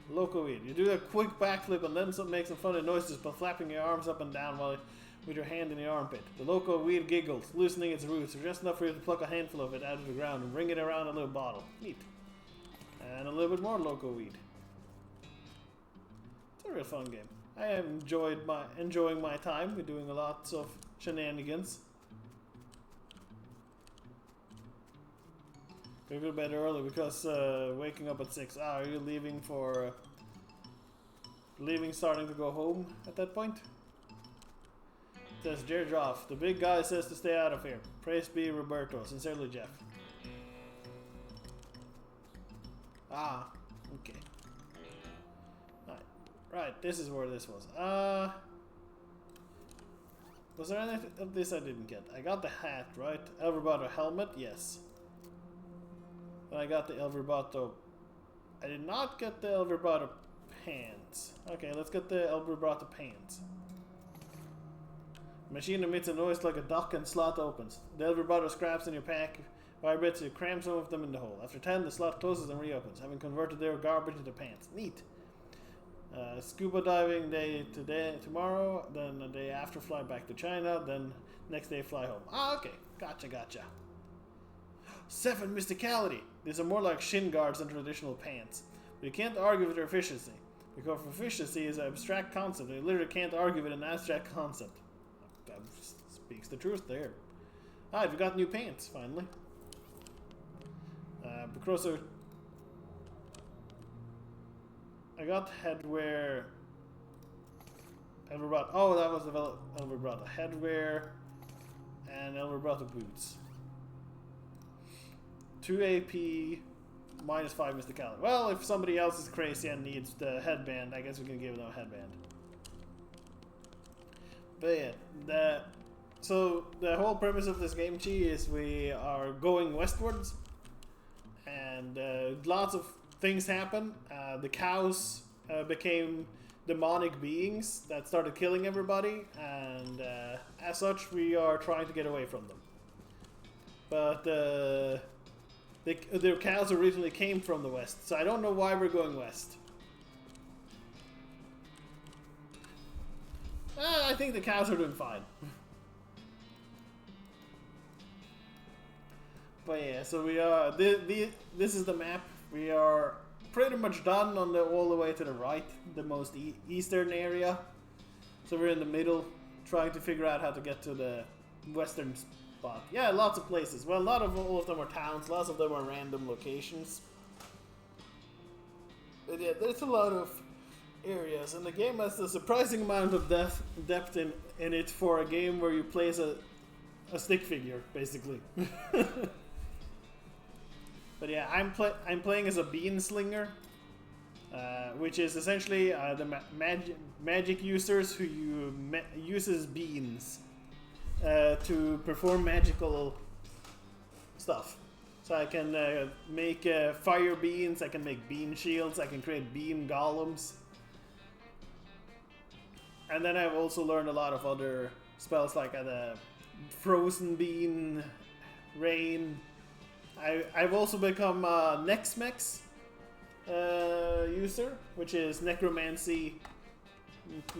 S1: Loco weed. You do a quick backflip and then make some funny noises by flapping your arms up and down while with your hand in the armpit. The loco weed giggles, loosening its roots, just enough for you to pluck a handful of it out of the ground and bring it around a little bottle. Neat. And a little bit more loco weed. It's a real fun game. I have enjoying my time. We're doing lots of shenanigans. Go to bed early because waking up at 6. Are you leaving for starting to go home at that point? Says Jerry off. The big guy says to stay out of here. Praise be Roberto. Sincerely, Jeff. Ah, okay. Right, this is where this was. Was there anything of this I didn't get? I got the hat, right? El Roboto helmet, yes. And I got the El Roboto. I did not get the El Roboto pants. Okay, let's get the El Roboto pants. Machine emits a noise like a duck and slot opens. The El Roboto scraps in your pack vibrates, you cram some of them in the hole. After 10, the slot closes and reopens, having converted their garbage into pants. Neat. Scuba diving day tomorrow, then the day after fly back to China, then next day fly home. Ah, okay. Gotcha. 7, mysticality. These are more like shin guards than traditional pants. But you can't argue with their efficiency. Because efficiency is an abstract concept, and you literally can't argue with an abstract concept. That speaks the truth there. Alright, we got new pants, finally. Because I got headwear. Oh, that was the Elverbrata. Headwear and Elverbrata boots. 2 AP, minus 5 mysticality. Well, if somebody else is crazy and needs the headband, I guess we can give them a headband. But yeah, so the whole premise of this game, Chi, is we are going westwards, and lots of things happen. The cows became demonic beings that started killing everybody, and as such, we are trying to get away from them. But the cows originally came from the west, so I don't know why we're going west. I think the cows are doing fine. But yeah, so we are. This is the map. We are pretty much done on all the way to the right, the most eastern area. So we're in the middle, trying to figure out how to get to the western spot. Yeah, lots of places. Well, all of them are towns. Lots of them are random locations. But yeah, there's a lot of areas, and the game has a surprising amount of depth in it for a game where you play as a stick figure, basically. But yeah, I'm playing as a bean slinger, which is essentially the magic users who uses beans to perform magical stuff. So I can make fire beans, I can make bean shields, I can create bean golems. And then I've also learned a lot of other spells like the frozen bean, rain. I've also become a Nexmex user, which is necromancy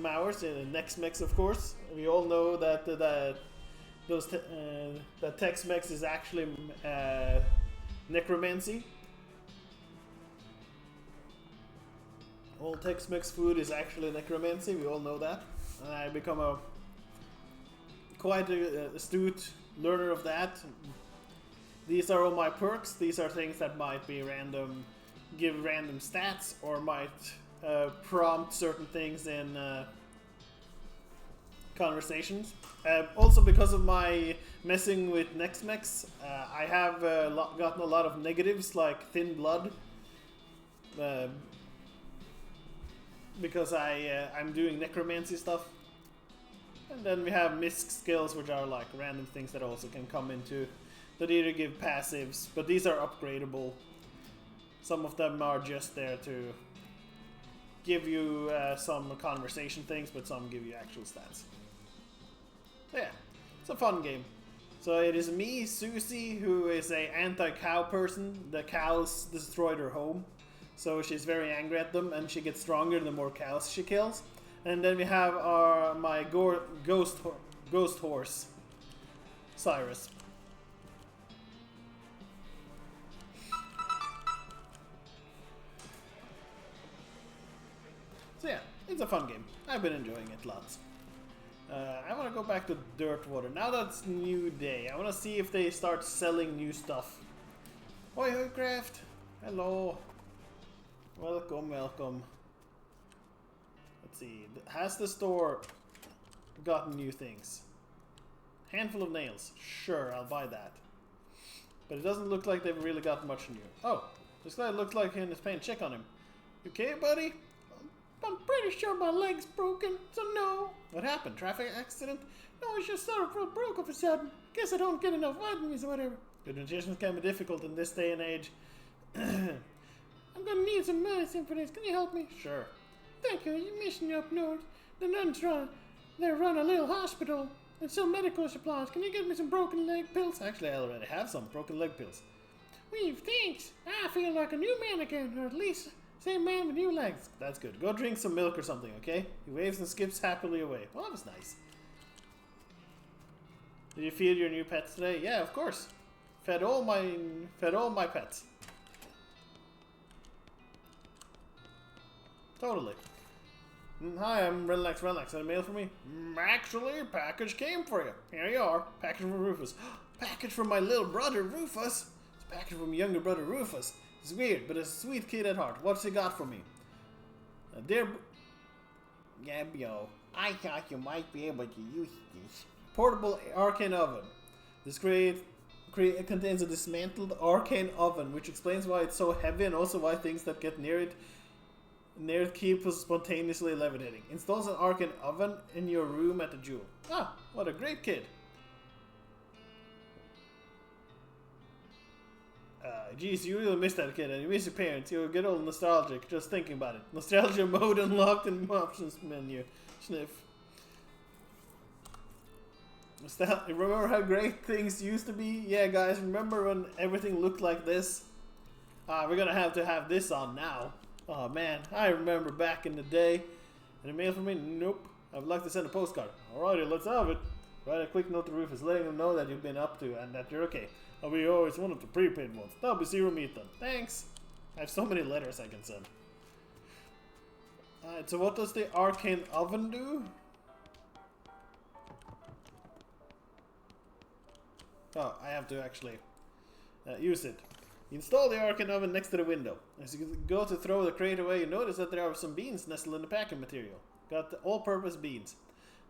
S1: powers, and Nexmex, of course. We all know that that Tex-Mex is actually necromancy. All Tex-Mex food is actually necromancy. We all know that. And I become a quite astute learner of that. These are all my perks. These are things that might be random, give random stats, or might prompt certain things in conversations. Also, because of my messing with Nexmex, I have gotten a lot of negatives like thin blood. Because I'm doing necromancy stuff. And then we have misc skills, which are like random things that also can come into, that either give passives, but these are upgradable. Some of them are just there to give you some conversation things, but some give you actual stats. So yeah, it's a fun game. So it is me, Susie, who is a anti-cow person. The cows destroyed her home, so she's very angry at them, and she gets stronger the more cows she kills. And then we have my ghost horse, Cyrus. So yeah, it's a fun game. I've been enjoying it lots. I want to go back to Dirtwater. Now that's new day. I want to see if they start selling new stuff. Hoi Hoycraft! Hello! Welcome, welcome. Let's see. Has the store gotten new things? Handful of nails. Sure, I'll buy that. But it doesn't look like they've really got much new. Oh, this guy looks like he is paying check on him. You okay, buddy? I'm pretty sure my leg's broken, so no. What happened? Traffic accident? No, it's just sort of broke all of a sudden. Guess I don't get enough vitamins or whatever. Good nutrition can be difficult in this day and age. I'm gonna need some medicine for this. Can you help me? Sure. Thank you. You're missing up north. The nuns they run a little hospital and sell medical supplies. Can you get me some broken leg pills? Actually, I already have some broken leg pills. Weave, thanks. I feel like a new man again, or at least same man with new legs. That's good. Go drink some milk or something, okay? He waves and skips happily away. Well, that was nice. Did you feed your new pets today? Yeah, of course. Fed all my pets. Totally. Hi, I'm Relax. Had a mail for me? Actually, a package came for you. Here you are. Package from Rufus. Package from my little brother, Rufus. It's a package from my younger brother, Rufus. He's weird, but a sweet kid at heart. What's he got for me? Dear... Gabio, I thought you might be able to use this. Portable arcane oven. This contains a dismantled arcane oven, which explains why it's so heavy and also why things that get near it keep spontaneously levitating. Installs an arcane oven in your room at the Jewel. Ah, what a great kid. Geez, you really miss that kid and you miss your parents. You'll get all nostalgic just thinking about it. Nostalgia mode unlocked in the options menu. Sniff. Remember how great things used to be? Yeah, guys, remember when everything looked like this? We're gonna have to have this on now. Oh man, I remember back in the day. Any mail for me? Nope. I would like to send a postcard. Alrighty, let's have it. Write a quick note to Rufus, letting him know that you've been up to and that you're okay. I'll be always one of the prepaid ones. That'll be zero meat then. Thanks. I have so many letters I can send. Alright, so what does the arcane oven do? Oh, I have to actually use it. Install the arcane oven next to the window. As you go to throw the crate away, you notice that there are some beans nestled in the packing material. Got the all-purpose beans.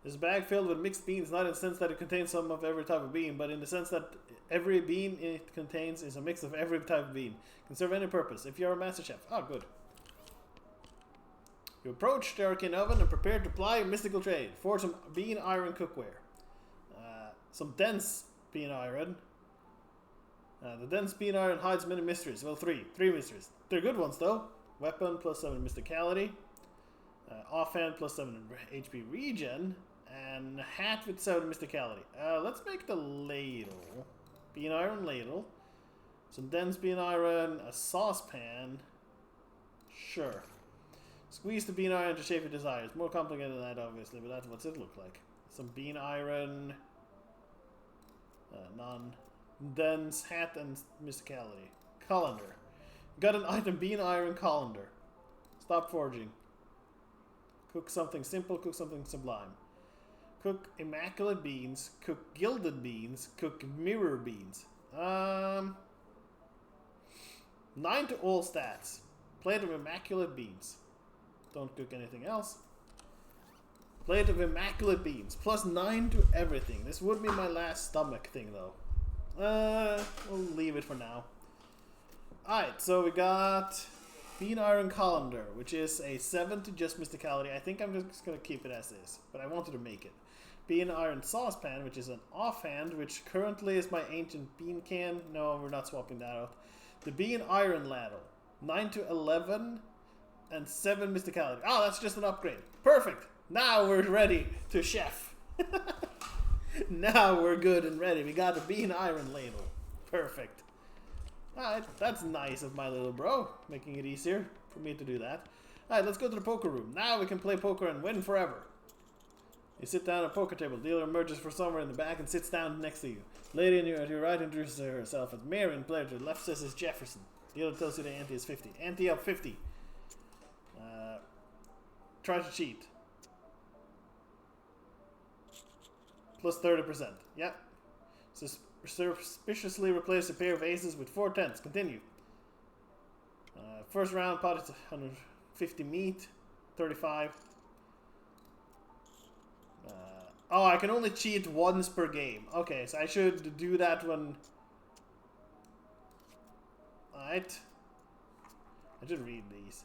S1: There's a bag filled with mixed beans, not in the sense that it contains some of every type of bean, but in the sense that every bean it contains is a mix of every type of bean. Can serve any purpose, if you're a master chef. Oh, good. You approach the arcane oven and prepare to ply a mystical trade. Forge some bean iron cookware. Some dense bean iron. The dense bean iron hides many mysteries. Well, three mysteries. They're good ones, though. Weapon, plus 7 mysticality. Offhand, plus 7 HP regen. And hat with 7 mysticality. Let's make the ladle. Bean iron ladle. Some dense bean iron. A saucepan. Sure. Squeeze the bean iron to shape your desire. It's more complicated than that, obviously, but that's what it look like. Some bean iron. Dense hat and mysticality. Colander. Got an item, bean iron colander. Stop forging. Cook something simple, cook something sublime. Cook immaculate beans, cook gilded beans, cook mirror beans. 9 to all stats. Plate of immaculate beans. Don't cook anything else. Plate of immaculate beans. Plus 9 to everything. This would be my last stomach thing though. We'll leave it for now. Alright, so we got bean iron colander, which is a 7 to just mysticality. I think I'm just gonna keep it as is, but I wanted to make it. Bean Iron Saucepan, which is an offhand, which currently is my Ancient Bean Can. No, we're not swapping that out. The Bean Iron Ladle. 9 to 11 and 7 mysticality. Oh, that's just an upgrade. Perfect. Now we're ready to chef. Now we're good and ready. We got the Bean Iron Ladle. Perfect. Alright, that's nice of my little bro. Making it easier for me to do that. Alright, let's go to the poker room. Now we can play poker and win forever. You sit down at a poker table. Dealer emerges from somewhere in the back and sits down next to you. Lady at your right introduces herself as Mary, and player to the left says it's Jefferson. Dealer tells you the ante is 50. Ante up 50. Try to cheat. Plus 30%. Yep. Suspiciously replace a pair of aces with 4 tens. Continue. First round, pot is 150 meat. 35. Oh, I can only cheat once per game. Okay, so I should do that when... Alright. I should read these.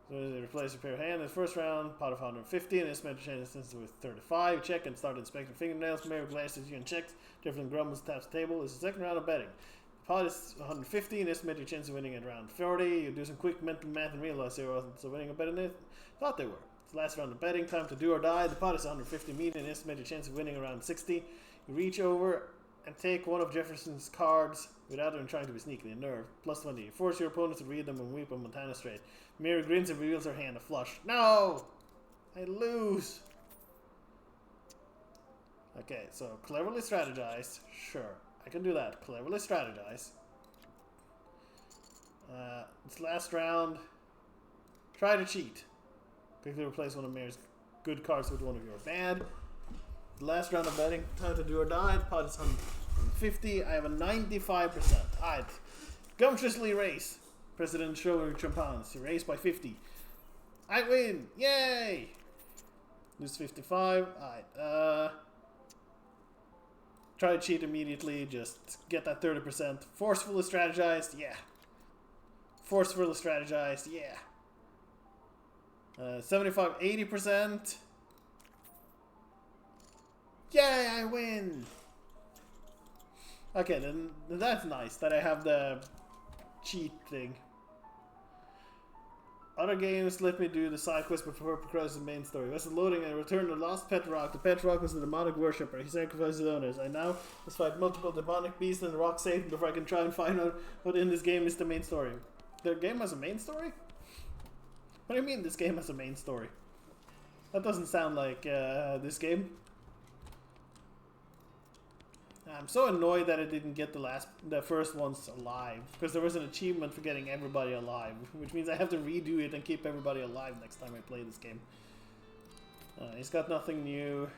S1: So they replace a pair of hand in the first round, pot of 150, and this measure changes with 35. Check and start inspecting fingernails. Mayor glances you and checks. Different grumbles taps the table. It's the second round of betting. The pot is 150, and this measure your chance of winning at round 40. You do some quick mental math and realize they wasn't so winning a bet in it. Thought they were. It's the last round of betting. Time to do or die. The pot is 150 meat, and this measure your chance of winning around 60. You reach over and take one of Jefferson's cards without even trying to be sneaky. A nerve. Plus 20. You force your opponent to read them and weep a Montana straight. Mary grins and reveals her hand. A flush. No! I lose! Okay, so cleverly strategize. Sure, I can do that. Cleverly strategize. This last round. Try to cheat. Quickly replace one of Mary's good cards with one of your bad. The last round of betting. Time to do or die. Pot is 150. I have a 95%. Alright. Gumptiously race. President showing Champans. You race by 50. I win! Yay! Lose 55. Alright. Try to cheat immediately. Just get that 30%. Forcefully strategized. Yeah. Forcefully strategized. Yeah. 75, 80%. Yay, I win! Okay, then that's nice that I have the cheat thing. Other games let me do the side quest before progressing the main story. Vessel loading and return to Lost Pet Rock. The Pet Rock was a demonic worshipper. He sacrificed his owners. I now must fight multiple demonic beasts and rock Satan before I can try and find out what in this game is the main story. The game has a main story? What do you mean this game has a main story? That doesn't sound like this game. I'm so annoyed that I didn't get the first ones alive, because there was an achievement for getting everybody alive, which means I have to redo it and keep everybody alive next time I play this game. He's got nothing new.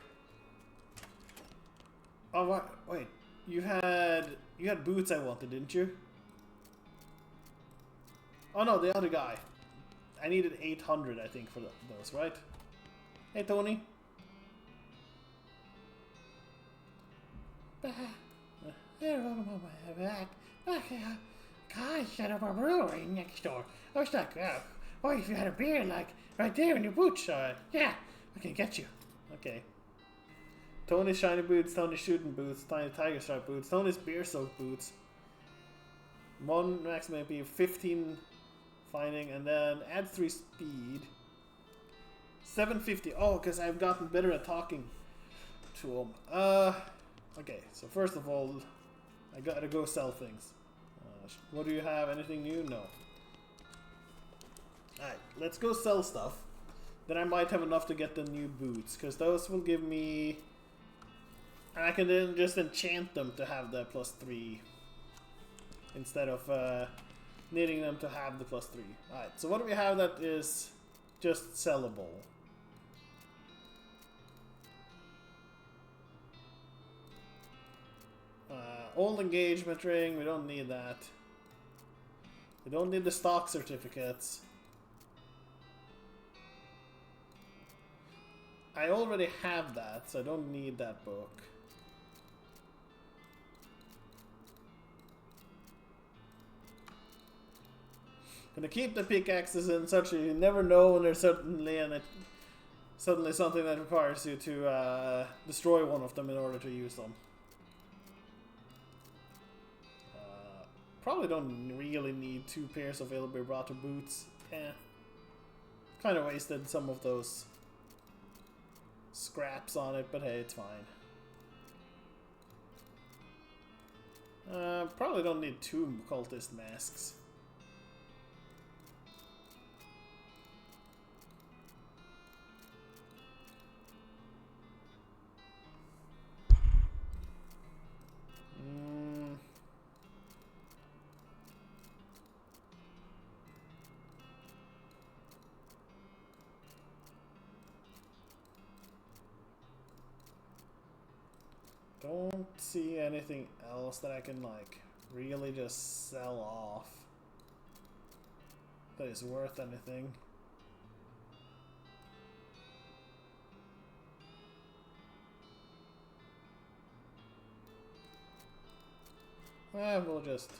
S1: Oh, what? Wait, you had boots I wanted, didn't you? Oh no, the other guy. I needed 800, I think, for those, right? Hey, Tony.
S2: Guy set up a brewery next door. I was like, oh, if you had a beer, like, right there in your boots, yeah, I can get you.
S1: Okay. Tony's shiny boots, Tony's shooting boots, Tiny tiger stripe boots, Tony's beer soaked boots. One maximum MP, 15 fighting, and then add 3 speed. 750. Oh, because I've gotten better at talking to him. Okay, so first of all, I gotta go sell things. What do you have? Anything new? No. Alright, let's go sell stuff. Then I might have enough to get the new boots, because those will give me... And I can then just enchant them to have the +3. Instead of needing them to have the +3. Alright, so what do we have that is just sellable? Old engagement ring, we don't need that. We don't need the stock certificates. I already have that, so I don't need that book. Gonna keep the pickaxes in such that you never know when there's certainly suddenly something that requires you to destroy one of them in order to use them. Probably don't really need 2 pairs of El Vibrato boots. Kind of wasted some of those scraps on it, but hey, it's fine. Probably don't need 2 cultist masks. Don't see anything else that I can, like, really just sell off that is worth anything. We'll just...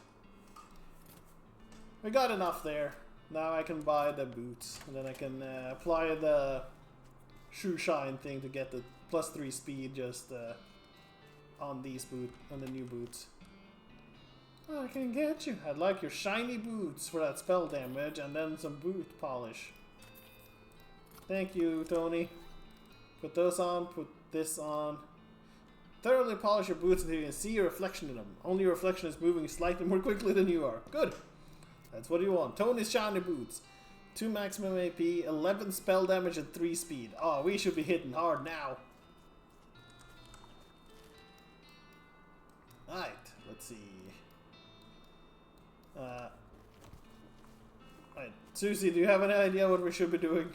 S1: We got enough there. Now I can buy the boots, and then I can apply the shoe shine thing to get the +3 speed just on these on the new boots. I can get you. I'd like your shiny boots for that spell damage, and then some boot polish. Thank you, Tony. Put those on, put this on. Thoroughly polish your boots until you can see your reflection in them. Only your reflection is moving slightly more quickly than you are. Good. That's what you want. Tony's shiny boots. 2 maximum AP, 11 spell damage, and 3 speed. Oh, we should be hitting hard now. Alright, let's see. Alright, Susie, do you have any idea what we should be doing?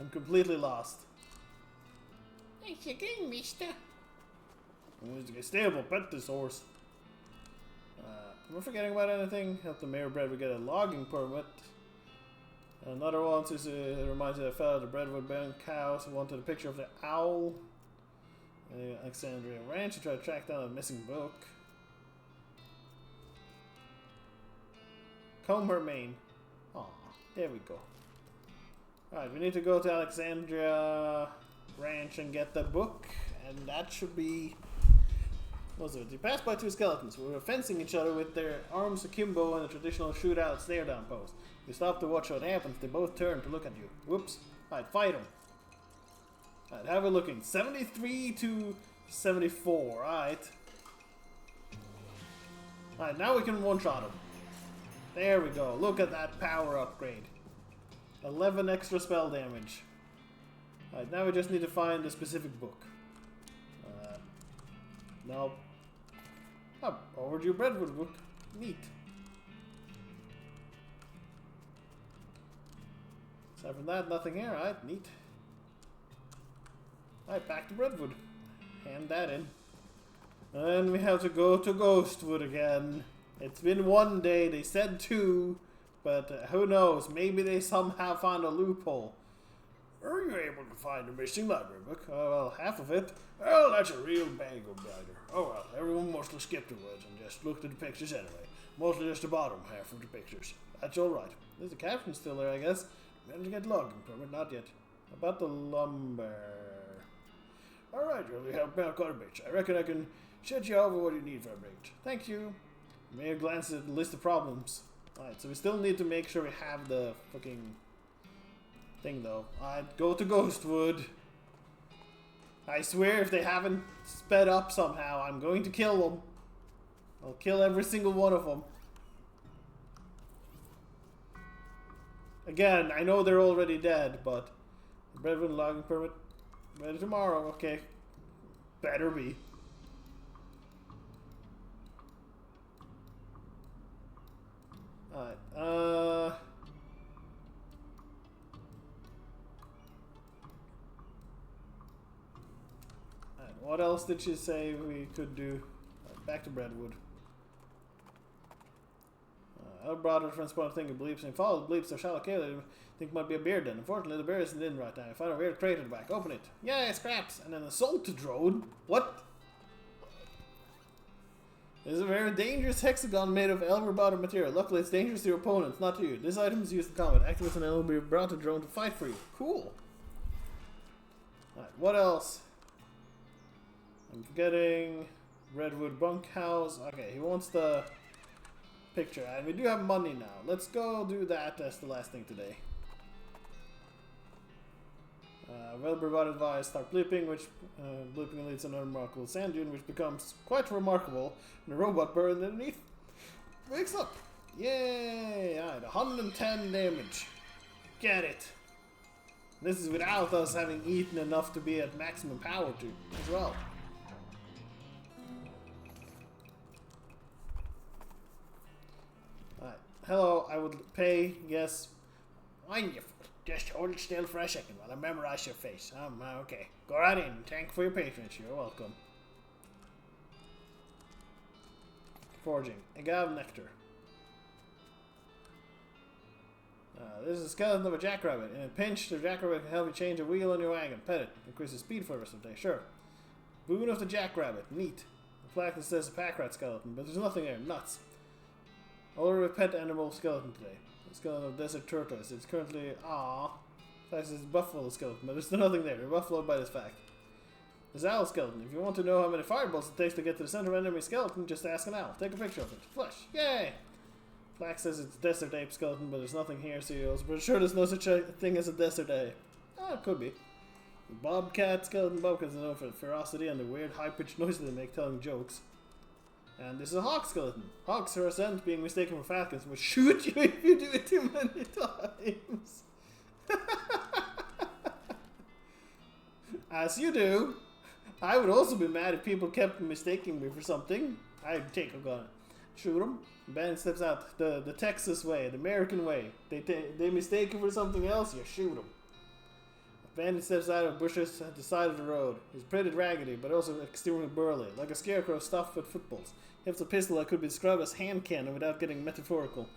S1: I'm completely lost.
S2: It's again, mister.
S1: Stable, pet this horse. Am I forgetting about anything? Help the mayor Bread, we get a logging permit. Another one says it reminds me of the fellow at the Breadwood Bunkhouse who wanted a picture of the owl. Alexandria Ranch to try to track down a missing book. Comer, Maine. Aw, there we go. Alright, we need to go to Alexandria Ranch and get the book, and that should be... What was it? You passed by 2 skeletons who were fencing each other with their arms akimbo in a traditional shootout stare-down pose. You stop to watch what happens, they both turn to look at you. Whoops. Alright, fight them. Alright, how are we looking? 73 to 74, alright. Alright, now we can one-shot him. There we go, look at that power upgrade. 11 extra spell damage. Alright, now we just need to find a specific book. Nope. Oh, overdue Breadwood book. Neat. Aside from that, nothing here, alright, neat. Alright, back to Breadwood. Hand that in. And we have to go to Ghostwood again. It's been 1 day, they said 2, but who knows, maybe they somehow found a loophole. Are you able to find a missing library book? Oh, well, half of it. Well, that's a real bag of blighter. Oh well, everyone mostly skipped the words and just looked at the pictures anyway. Mostly just the bottom half of the pictures. That's alright. There's the caption still there, I guess. Ready to get logging permit? Not yet. About the lumber. Alright, we have got a bitch. I reckon I can shed you over what you need for a bait. Thank you. Mayor glanced at the list of problems. Alright, so we still need to make sure we have the fucking thing though. I'd go to Ghostwood. I swear if they haven't sped up somehow, I'm going to kill them. I'll kill every single one of them. Again, I know they're already dead, but Breadwood logging permit ready tomorrow. Okay, better be. Alright, what else did she say we could do? Back to Breadwood. I brought her friend spotted thing of bleeps and followed the bleeps of shallow cave. I think might be a bear den. Unfortunately, the bear isn't in right now. I found a weird crate in the back. Open it. Yeah, scraps. And then a salt drone. What? This is a very dangerous hexagon made of elver-bottom material. Luckily, it's dangerous to your opponents, not to you. This item is used in combat. Activates and it will be brought to drone to fight for you. Cool. Alright, what else? I'm forgetting Redwood Bunkhouse. Okay, he wants the picture. And we do have money now. Let's go do that as the last thing today. Well-provided advice, start bleeping, which bleeping leads to another remarkable sand dune, which becomes quite remarkable, and the robot bird underneath wakes up. Yay! Alright, 110 damage. Get it. This is without us having eaten enough to be at maximum power too, as well. Alright, hello, I would pay, yes. Wonderful. Just hold still for a second while I memorize your face. Okay. Go right in. Thank you for your patronage. You're welcome. Forging. Agave nectar. This is a skeleton of a jackrabbit. In a pinch, the jackrabbit can help you change a wheel on your wagon. Pet it. Increases speed for the rest of the day. Sure. Boon of the jackrabbit. Neat. The plaque that says a pack rat skeleton, but there's nothing there. Nuts. Order a pet animal skeleton today. Skeleton of desert tortoise. It's currently Fact is buffalo skeleton, but there's nothing there. You're buffaloed by this fact. There's owl skeleton. If you want to know how many fireballs it takes to get to the center of an enemy skeleton, just ask an owl. Take a picture of it. Flush. Yay! Flax says it's desert ape skeleton, but there's nothing here, so you're sure there's no such a thing as a desert ape. It could be. Bobcat skeleton. Bobcats are known for ferocity and the weird high-pitched noises they make telling jokes. And this is a hawk skeleton. Hawks are sent being mistaken for falcons, will shoot you if you do it too many times. As you do. I would also be mad if people kept mistaking me for something. I'd take a gun. Shoot them. Ben steps out the Texas way, the American way. They mistake you for something else, you shoot them. Bandit steps out of bushes at the side of the road. He's pretty raggedy, but also extremely burly, like a scarecrow stuffed with footballs. He has a pistol that could be described as hand cannon without getting metaphorical.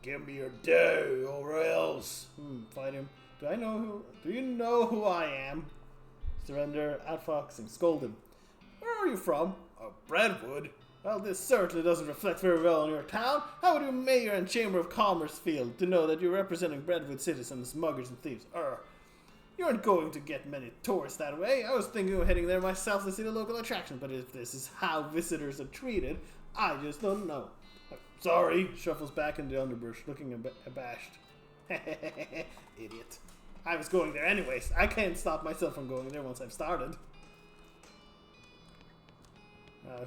S1: Give me your dough, or else. Fight him. Do you know who I am? Surrender, outfoxing, scold him. Where are you from? Brentwood. Well, this certainly doesn't reflect very well on your town. How would your mayor and chamber of commerce feel to know that you're representing Brentwood citizens, muggers and thieves? You aren't going to get many tourists that way. I was thinking of heading there myself to see the local attraction, but if this is how visitors are treated, I just don't know. Sorry, shuffles back in the underbrush, looking abashed. Idiot. I was going there anyways. I can't stop myself from going there once I've started.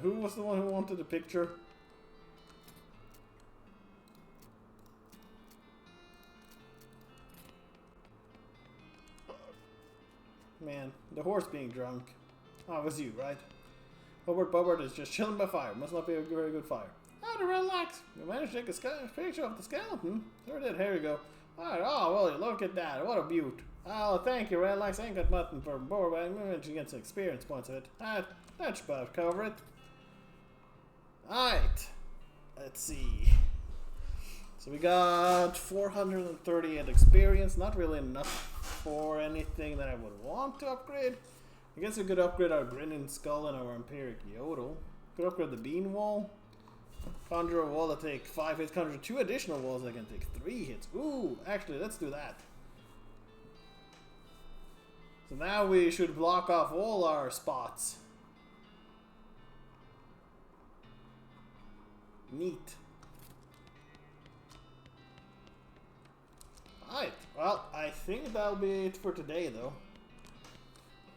S1: Who was the one who wanted the picture? Man, the horse being drunk. It was you, right? Bobbert is just chilling by fire. Must not be a very good fire. To relax. You managed to take a picture of the skeleton. Sure did. Here you go. Alright, well, look at that. What a beaut. Oh, thank you, Relax. I ain't got nothing for more, but I'm going to get some experience points of it. That should about cover it. Alright. Let's see. So we got 438 experience. Not really enough for anything that I would want to upgrade. I guess we could upgrade our Grinning Skull and our Empiric Yodel. Could upgrade the Bean Wall. Conjure a wall that take 5 hits. Conjure 2 additional walls that can take 3 hits. Ooh, actually, let's do that. So now we should block off all our spots. Neat. Alright, well, I think that'll be it for today, though.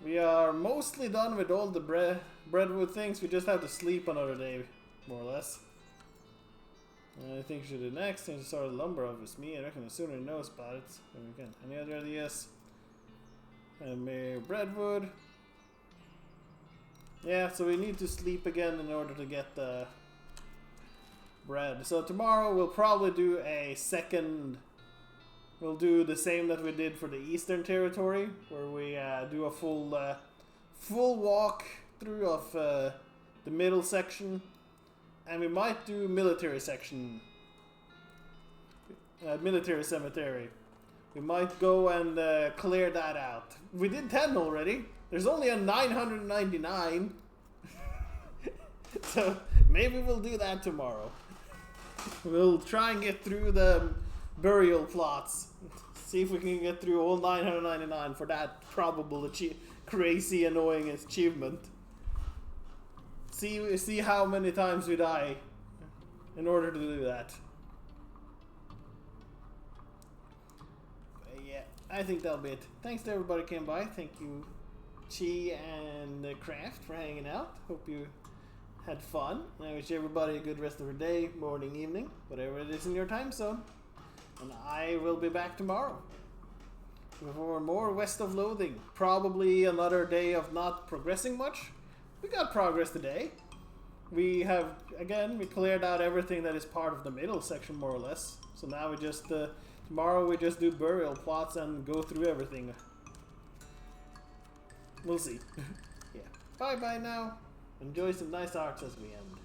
S1: We are mostly done with all the breadwood things. We just have to sleep another day, more or less. And I think we should do next thing to sort of lumber off is me. I reckon the sooner you know about it, then we can. Any other ideas? And breadwood. Yeah, so we need to sleep again in order to get the bread. So tomorrow we'll probably do a second. We'll do the same that we did for the Eastern Territory, where we do a full walk through of the middle section, and we might do military section, military cemetery. We might go and clear that out. We did 10 already. There's only a 999. So Maybe we'll do that tomorrow. We'll try and get through the burial plots. See if we can get through all 999 for that probable crazy annoying achievement. See how many times we die in order to do that. But yeah, I think that'll be it. Thanks to everybody who came by. Thank you, Chi and Craft, for hanging out. Hope you had fun. I wish everybody a good rest of your day, morning, evening, whatever it is in your time zone. And I will be back tomorrow for more West of Loathing. Probably another day of not progressing much. We got progress today. We have, again, we cleared out everything that is part of the middle section, more or less. So now we just, tomorrow we just do burial plots and go through everything. We'll see. Yeah. Bye-bye now. Enjoy some nice arts as we end.